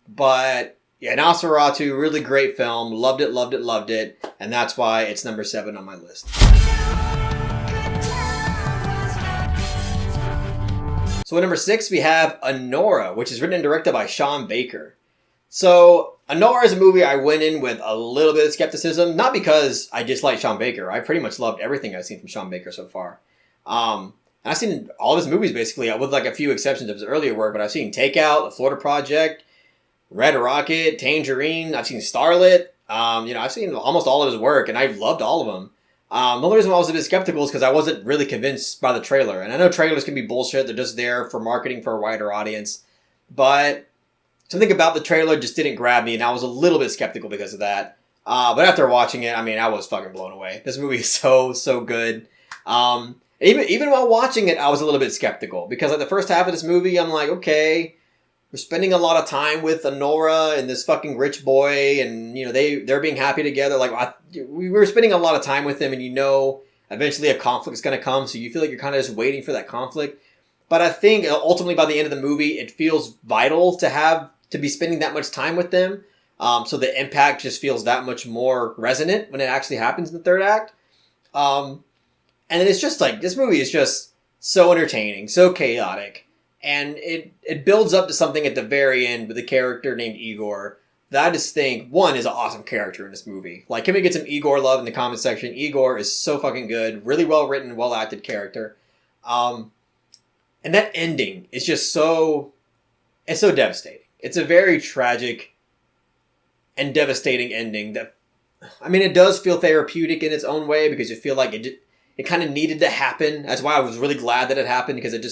A: But yeah, Nosferatu, really great film. Loved it, loved it, loved it. And that's why it's number 7 on my list. So at number 6, we have Anora, which is written and directed by Sean Baker. So Anora is a movie I went in with a little bit of skepticism, not because I dislike Sean Baker. I pretty much loved everything I've seen from Sean Baker so far. And I've seen all of his movies basically, with like a few exceptions of his earlier work, but I've seen Takeout, The Florida Project, Red Rocket, Tangerine. I've seen Starlet. I've seen almost all of his work, and I've loved all of them. The only reason why I was a bit skeptical is because I wasn't really convinced by the trailer. And I know trailers can be bullshit. They're just there for marketing for a wider audience. But something about the trailer just didn't grab me, and I was a little bit skeptical because of that. But after watching it, I was fucking blown away. This movie is so, so good. Even while watching it, I was a little bit skeptical. Because like the first half of this movie, I'm like, okay, we're spending a lot of time with Anora and this fucking rich boy, and they're being happy together. Like we were spending a lot of time with them, and eventually a conflict is going to come, so you feel like you're kind of just waiting for that conflict. But I think ultimately by the end of the movie, it feels vital to be spending that much time with them, so the impact just feels that much more resonant when it actually happens in the third act. And then it's just like this movie is just so entertaining, so chaotic. And it builds up to something at the very end with a character named Igor that I just think, one, is an awesome character in this movie. Like, can we get some Igor love in the comment section? Igor is so fucking good. Really well written, well acted character. And that ending is just it's so devastating. It's a very tragic and devastating ending that, it does feel therapeutic in its own way because you feel like it kind of needed to happen. That's why I was really glad that it happened, because it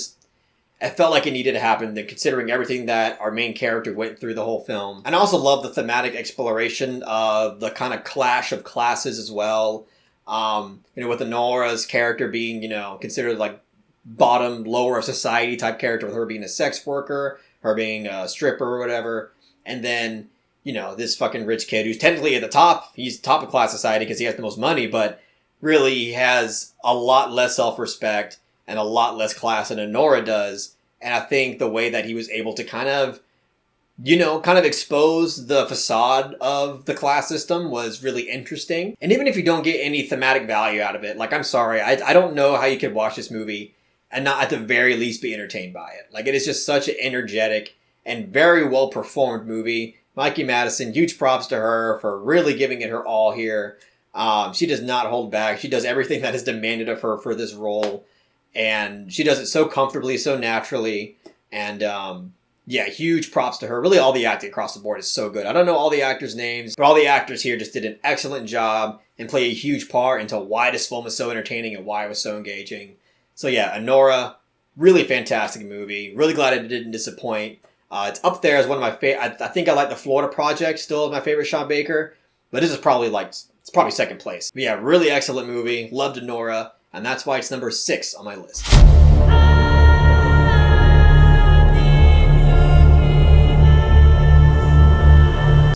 A: felt like it needed to happen, considering everything that our main character went through the whole film. And I also love the thematic exploration of the kind of clash of classes as well. With Anora's character being, considered like bottom, lower of society type character, with her being a sex worker, her being a stripper or whatever. And then, this fucking rich kid who's technically at the top. He's top of class society because he has the most money, but really he has a lot less self-respect and a lot less class than Anora does. And I think the way that he was able to kind of expose the facade of the class system was really interesting. And even if you don't get any thematic value out of it, like, I'm sorry, I don't know how you could watch this movie and not at the very least be entertained by it. Like, it is just such an energetic and very well performed movie. Mikey Madison, huge props to her for really giving it her all here. She does not hold back. She does everything that is demanded of her for this role. And she does it so comfortably, so naturally. And yeah, huge props to her. Really, all the acting across the board is so good. I don't know all the actors' names, but all the actors here just did an excellent job and play a huge part into why this film is so entertaining and why it was so engaging. So yeah, Anora, really fantastic movie. Really glad it didn't disappoint. It's up there as one of my favorite. I think I like The Florida Project still my favorite Sean Baker, but this is probably it's probably second place. But yeah, really excellent movie. Loved Anora, and that's why it's number 6 on my list.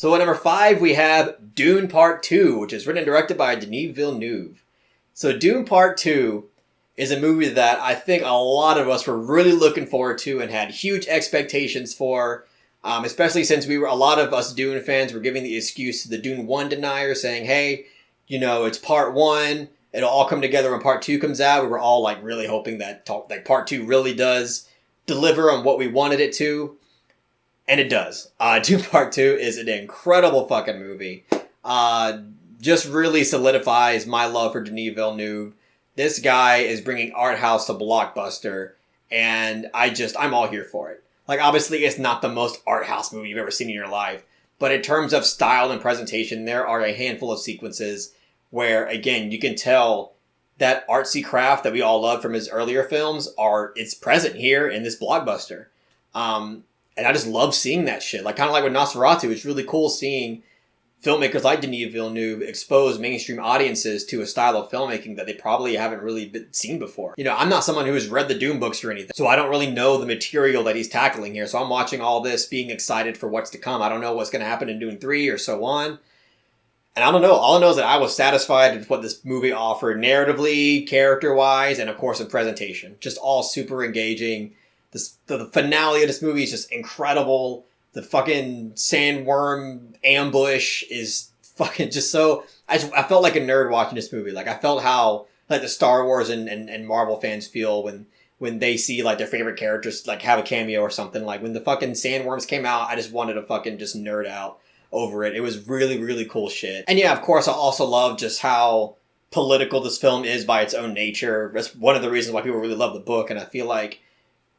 A: So at number 5, we have Dune Part 2, which is written and directed by Denis Villeneuve. So Dune Part 2 is a movie that I think a lot of us were really looking forward to and had huge expectations for, especially since a lot of us Dune fans were giving the excuse to the Dune 1 deniers, saying, hey, it's Part 1, it'll all come together when Part 2 comes out. We were all really hoping that Part 2 really does deliver on what we wanted it to. And it does. Dune Part 2 is an incredible fucking movie. Just really solidifies my love for Denis Villeneuve. This guy is bringing art house to blockbuster, and I'm all here for it. Obviously, it's not the most art house movie you've ever seen in your life, but in terms of style and presentation, there are a handful of sequences where, again, you can tell that artsy craft that we all love from his earlier films it's present here in this blockbuster. And I just love seeing that shit. Kind of like with Nosferatu, it's really cool seeing filmmakers like Denis Villeneuve expose mainstream audiences to a style of filmmaking that they probably haven't really seen before. I'm not someone who has read the Dune books or anything, so I don't really know the material that he's tackling here. So I'm watching all this being excited for what's to come. I don't know what's going to happen in Dune 3 or so on. And I don't know. All I know is that I was satisfied with what this movie offered narratively, character-wise, and of course in presentation. Just all super engaging. The finale of this movie is just incredible. The fucking sandworm ambush is fucking just so... I felt like a nerd watching this movie. I felt how the Star Wars and Marvel fans feel when they see their favorite characters have a cameo or something. When the fucking sandworms came out, I just wanted to fucking just nerd out over it. It was really, really cool shit. And yeah, of course, I also love just how political this film is by its own nature. That's one of the reasons why people really love the book, and I feel like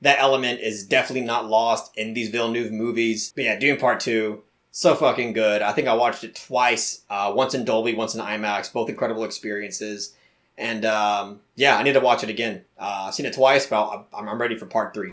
A: that element is definitely not lost in these Villeneuve movies. But yeah, Dune Part 2, so fucking good. I think I watched it twice, once in Dolby, once in IMAX, both incredible experiences. And yeah, I need to watch it again. I've seen it twice, but I'm ready for Part 3.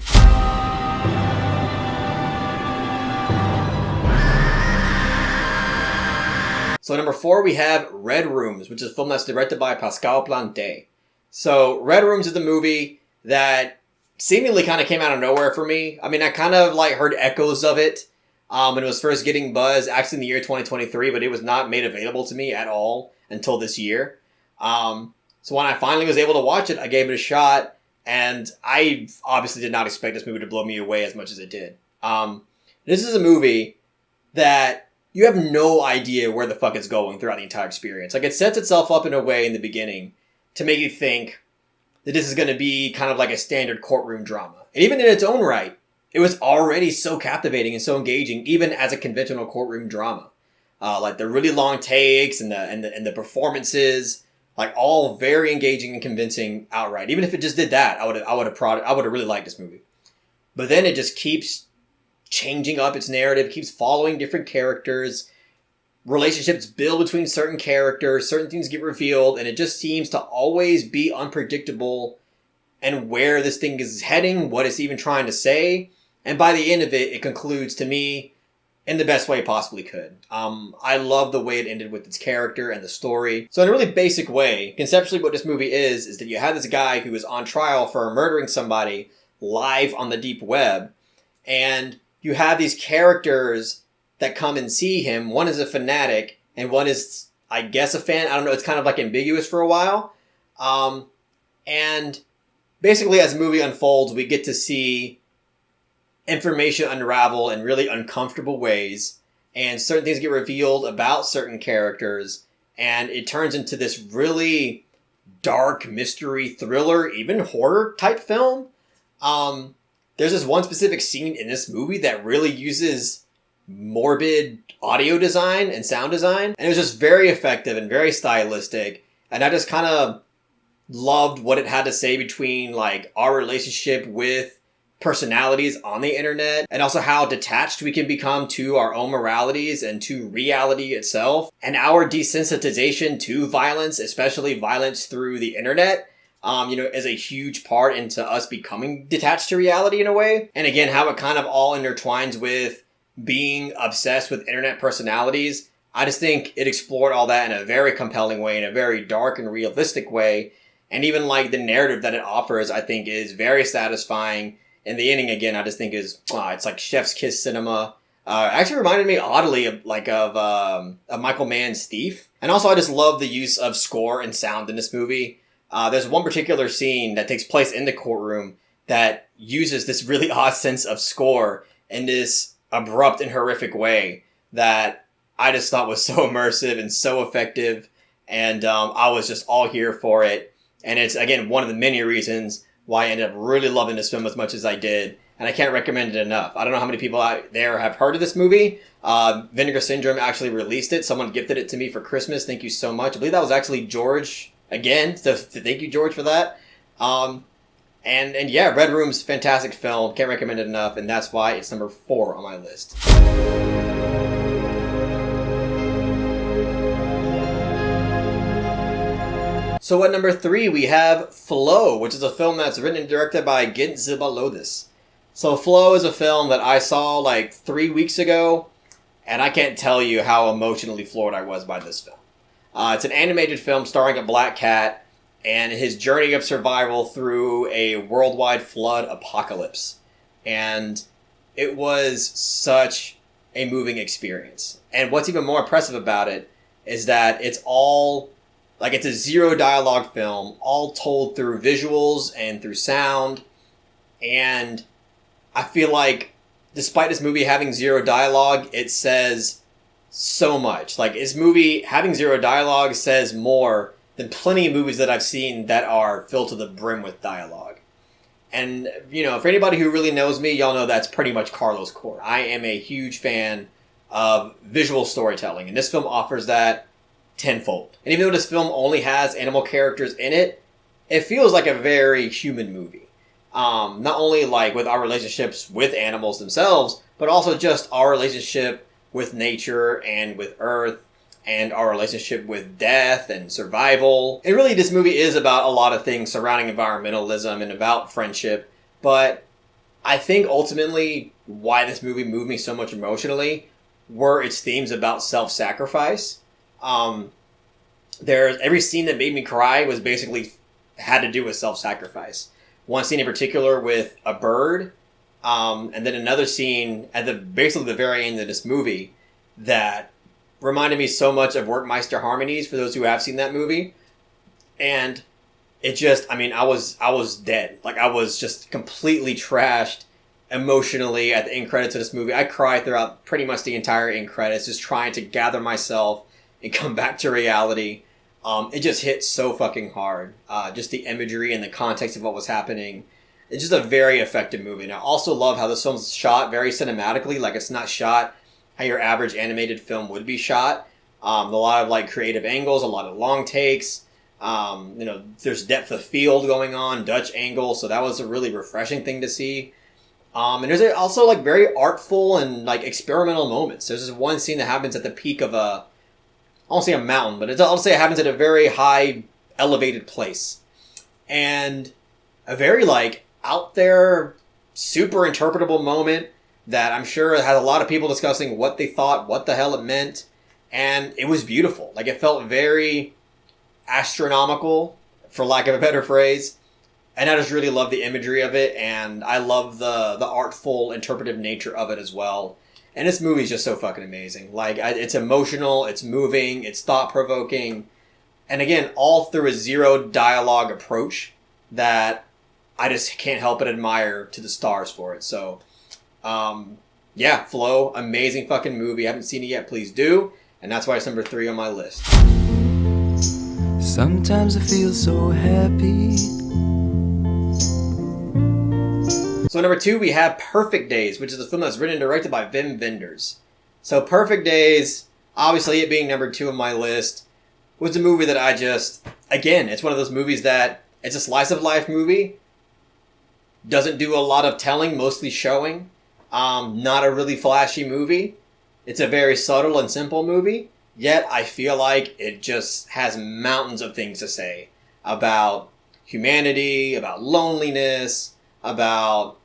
A: So number 4, we have Red Rooms, which is a film that's directed by Pascal Plante. So Red Rooms is the movie that seemingly kind of came out of nowhere for me. I mean, I kind of heard echoes of it when it was first getting buzz, actually in the year 2023, but it was not made available to me at all until this year. So when I finally was able to watch it, I gave it a shot, and I obviously did not expect this movie to blow me away as much as it did. This is a movie that you have no idea where the fuck it's going throughout the entire experience. It sets itself up in a way in the beginning to make you think that this is going to be kind of like a standard courtroom drama. And even in its own right, it was already so captivating and so engaging, even as a conventional courtroom drama. The really long takes and the performances, all very engaging and convincing outright. Even if it just did that, I would have really liked this movie. But then it just keeps changing up its narrative, keeps following different characters. Relationships build between certain characters, certain things get revealed, and it just seems to always be unpredictable and where this thing is heading, what it's even trying to say. And by the end of it, it concludes to me in the best way it possibly could. I love the way it ended with its character and the story. So in a really basic way, conceptually what this movie is that you have this guy who is on trial for murdering somebody live on the deep web, and you have these characters that come and see him. One is a fanatic, and one is, I guess, a fan. I don't know. It's kind of ambiguous for a while. And basically, as the movie unfolds, we get to see information unravel in really uncomfortable ways, and certain things get revealed about certain characters, and it turns into this really dark mystery thriller, even horror type film. There's this one specific scene in this movie that really uses morbid audio design and sound design, and it was just very effective and very stylistic, and I just kind of loved what it had to say between our relationship with personalities on the internet, and also how detached we can become to our own moralities and to reality itself, and our desensitization to violence, especially violence through the internet, is a huge part into us becoming detached to reality in a way. And again, how it kind of all intertwines with being obsessed with internet personalities. I just think it explored all that in a very compelling way, in a very dark and realistic way. And even like the narrative that it offers, I think is very satisfying. And the ending, again, I just think is, it's like chef's kiss cinema. Actually reminded me oddly of Michael Mann's Thief. And also I just love the use of score and sound in this movie. There's one particular scene that takes place in the courtroom that uses this really odd sense of score in this abrupt and horrific way that I just thought was so immersive and so effective. And I was just all here for it. And it's, again, one of the many reasons why I ended up really loving this film as much as I did. And I can't recommend it enough. I don't know how many people out there have heard of this movie. Vinegar Syndrome actually released it. Someone gifted it to me for Christmas. Thank you so much. I believe that was actually George again. So thank you, George, for that. And yeah, Red Room's fantastic film. Can't recommend it enough. And that's why it's number 4 on my list. So at number 3, we have Flow, which is a film that's written and directed by Gent Zibalodis. So Flow is a film that I saw like 3 weeks ago, and I can't tell you how emotionally floored I was by this film. It's an animated film starring a black cat and his journey of survival through a worldwide flood apocalypse. And it was such a moving experience. And what's even more impressive about it is that it's a zero dialogue film, all told through visuals and through sound. And I feel like despite this movie having zero dialogue, it says so much. Like, this movie having zero dialogue says more than plenty of movies that I've seen that are filled to the brim with dialogue. And, for anybody who really knows me, y'all know that's pretty much Carlos' core. I am a huge fan of visual storytelling, and this film offers that tenfold. And even though this film only has animal characters in it, it feels like a very human movie. Not only like with our relationships with animals themselves, but also just our relationship with nature and with Earth, and our relationship with death and survival. And really, this movie is about a lot of things surrounding environmentalism and about friendship. But I think ultimately why this movie moved me so much emotionally were its themes about self-sacrifice. Every scene that made me cry was basically had to do with self-sacrifice. One scene in particular with a bird, and then another scene at basically the very end of this movie that reminded me so much of Workmeister Harmonies, for those who have seen that movie. And it just, I was dead. Like, I was just completely trashed emotionally at the end credits of this movie. I cried throughout pretty much the entire end credits, just trying to gather myself and come back to reality. It just hit so fucking hard. Just the imagery and the context of what was happening. It's just a very effective movie. And I also love how this film's shot very cinematically. Like, it's not shot how your average animated film would be shot. A lot of like creative angles, a lot of long takes. There's depth of field going on, Dutch angle. So that was a really refreshing thing to see. And there's also like very artful and like experimental moments. There's this one scene that happens at the peak of I won't say a mountain, but I'll say it happens at a very high elevated place. And a very like out there, super interpretable moment that I'm sure had a lot of people discussing what they thought, what the hell it meant. And it was beautiful. Like, it felt very astronomical, for lack of a better phrase. And I just really love the imagery of it. And I love the artful, interpretive nature of it as well. And this movie is just so fucking amazing. Like, it's emotional, it's moving, it's thought-provoking. And again, all through a zero dialogue approach that I just can't help but admire to the stars for it. So, yeah, Flow, amazing fucking movie. Haven't seen it yet, please do. And that's why it's number 3 on my list. Sometimes I feel so happy. So number 2, we have Perfect Days, which is a film that's written and directed by Wim Wenders. So Perfect Days, obviously it being number 2 on my list, was a movie that I just, again, it's one of those movies that, it's a slice of life movie, Doesn't do a lot of telling, mostly showing. Not a really flashy movie. It's a very subtle and simple movie. Yet I feel like it just has mountains of things to say about humanity, about loneliness, about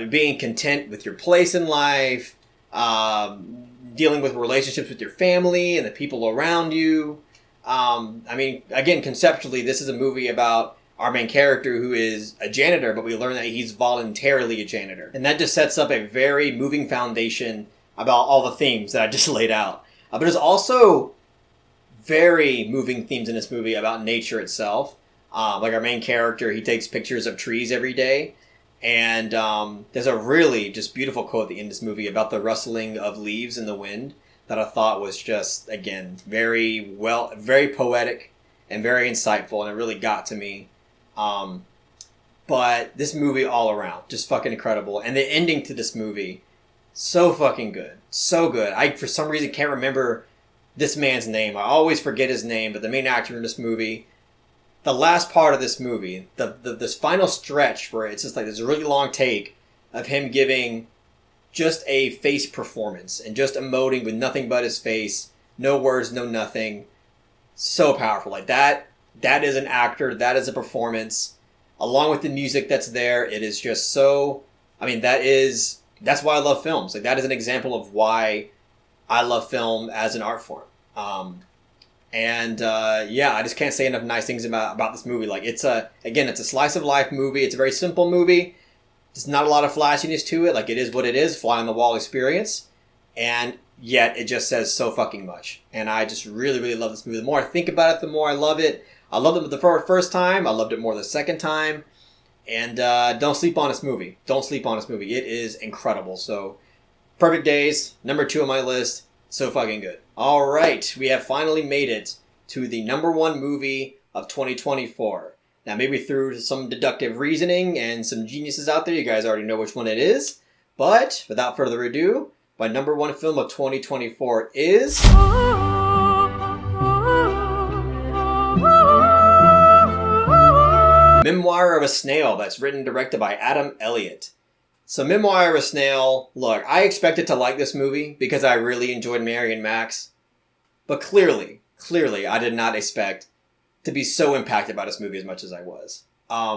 A: being content with your place in life, dealing with relationships with your family and the people around you. I mean, again, conceptually, this is a movie about our main character who is a janitor, but we learn that he's voluntarily a janitor. And that just sets up a very moving foundation about all the themes that I just laid out. But there's also very moving themes in this movie about nature itself. Like our main character, he takes pictures of trees every day. And there's a really just beautiful quote at the end of this movie about the rustling of leaves in the wind that I thought was just, again, very poetic and very insightful, and it really got to me. But this movie all around, just fucking incredible. And the ending to this movie, so fucking good. So good. I, for some reason, can't remember this man's name. I always forget his name, but the main actor in this movie, the last part of this movie, this final stretch where it's just like this really long take of him giving just a face performance and just emoting with nothing but his face, no words, no nothing. So powerful. Like that is an actor, that is a performance. Along with the music that's there, it is just so, I mean, that's why I love films. Like that is an example of why I love film as an art form. Yeah, I just can't say enough nice things about this movie. Like it's a slice of life movie. It's a very simple movie. There's not a lot of flashiness to it. Like it is what it is, fly on the wall experience. And yet it just says so fucking much. And I just really, really love this movie. The more I think about it, the more I love it. I loved it the first time. I loved it more the second time. And don't sleep on this movie. Don't sleep on this movie. It is incredible. So, Perfect Days, number 2 on my list. So fucking good. All right, we have finally made it to the number 1 movie of 2024. Now, maybe through some deductive reasoning and some geniuses out there, you guys already know which one it is. But, without further ado, my number 1 film of 2024 is... Memoir of a Snail, that's written and directed by Adam Elliott. So Memoir of a Snail, look, I expected to like this movie because I really enjoyed Mary and Max. But clearly, I did not expect to be so impacted by this movie as much as I was. I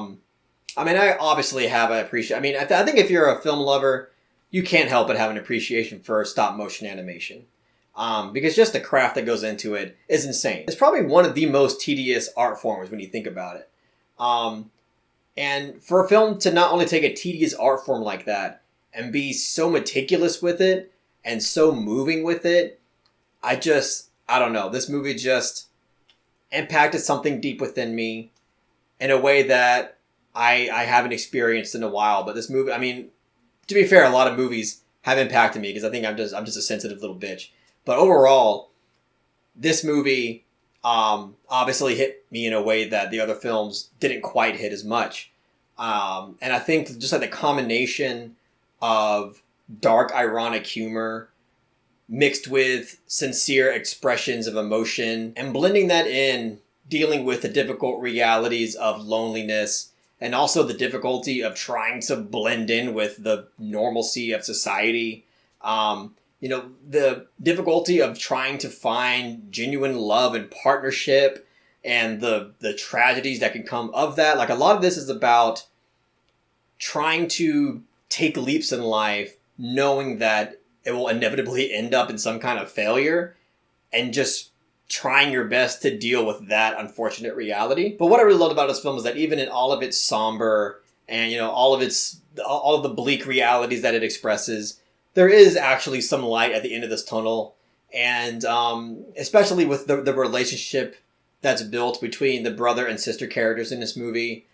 A: mean, I obviously have an appreciation. I mean, I think if you're a film lover, you can't help but have an appreciation for stop motion animation. Because just the craft that goes into it is insane. It's probably one of the most tedious art forms when you think about it. And for a film to not only take a tedious art form like that and be so meticulous with it and so moving with it, I don't know. This movie just impacted something deep within me in a way that I haven't experienced in a while. But this movie, I mean, to be fair, a lot of movies have impacted me because I think I'm just a sensitive little bitch. But overall, this movie obviously hit me in a way that the other films didn't quite hit as much. And I think just like the combination of dark, ironic humor mixed with sincere expressions of emotion and blending that in, dealing with the difficult realities of loneliness and also the difficulty of trying to blend in with the normalcy of society. The difficulty of trying to find genuine love and partnership and the tragedies that can come of that. Like a lot of this is about trying to take leaps in life, knowing that it will inevitably end up in some kind of failure and just trying your best to deal with that unfortunate reality. But what I really loved about this film is that even in all of its somber and, all of the bleak realities that it expresses, there is actually some light at the end of this tunnel. And especially with the relationship that's built between the brother and sister characters in this movie.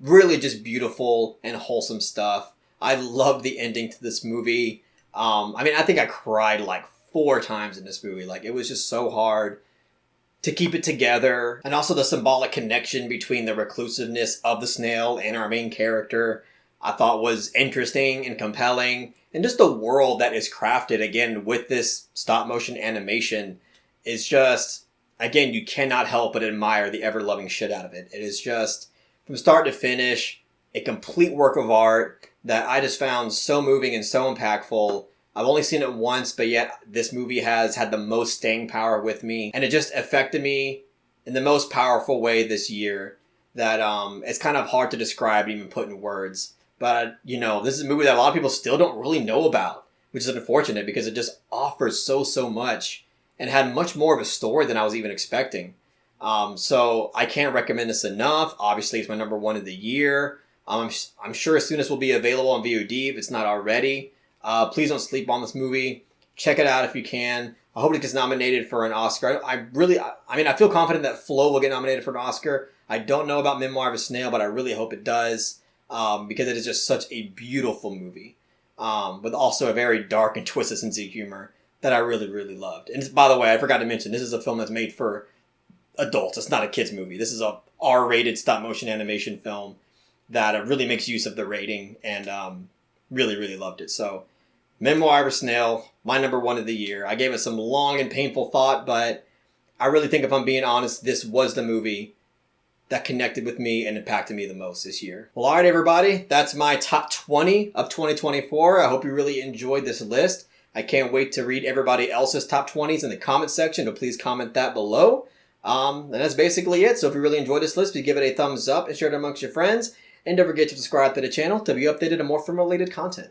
A: Really just beautiful and wholesome stuff. I love the ending to this movie. I think I cried like 4 times in this movie. Like it was just so hard to keep it together. And also the symbolic connection between the reclusiveness of the snail and our main character, I thought was interesting and compelling. And just the world that is crafted, again, with this stop motion animation is just, again, you cannot help but admire the ever-loving shit out of it. It is just, from start to finish, a complete work of art that I just found so moving and so impactful. I've only seen it once, but yet this movie has had the most staying power with me. And it just affected me in the most powerful way this year that it's kind of hard to describe and even put in words. But, this is a movie that a lot of people still don't really know about, which is unfortunate because it just offers so much and had much more of a story than I was even expecting. So I can't recommend this enough. Obviously, it's my number one of the year. I'm sure as soon as it will be available on VOD, if it's not already. Please don't sleep on this movie. Check it out if you can. I hope it gets nominated for an Oscar. I feel confident that Flow will get nominated for an Oscar. I don't know about Memoir of a Snail, but I really hope it does because it is just such a beautiful movie with also a very dark and twisted sense of humor that I really, really loved. And by the way, I forgot to mention, this is a film that's made for adults. It's not a kid's movie. This is a R-rated stop-motion animation film that really makes use of the rating and really, really loved it. So Memoir of a Snail, my number one of the year. I gave it some long and painful thought, but I really think if I'm being honest, this was the movie that connected with me and impacted me the most this year. Well, all right, everybody. That's my top 20 of 2024. I hope you really enjoyed this list. I can't wait to read everybody else's top 20s in the comment section, so please comment that below. And that's basically it. So if you really enjoyed this list, please give it a thumbs up and share it amongst your friends. And don't forget to subscribe to the channel to be updated on more film-related content.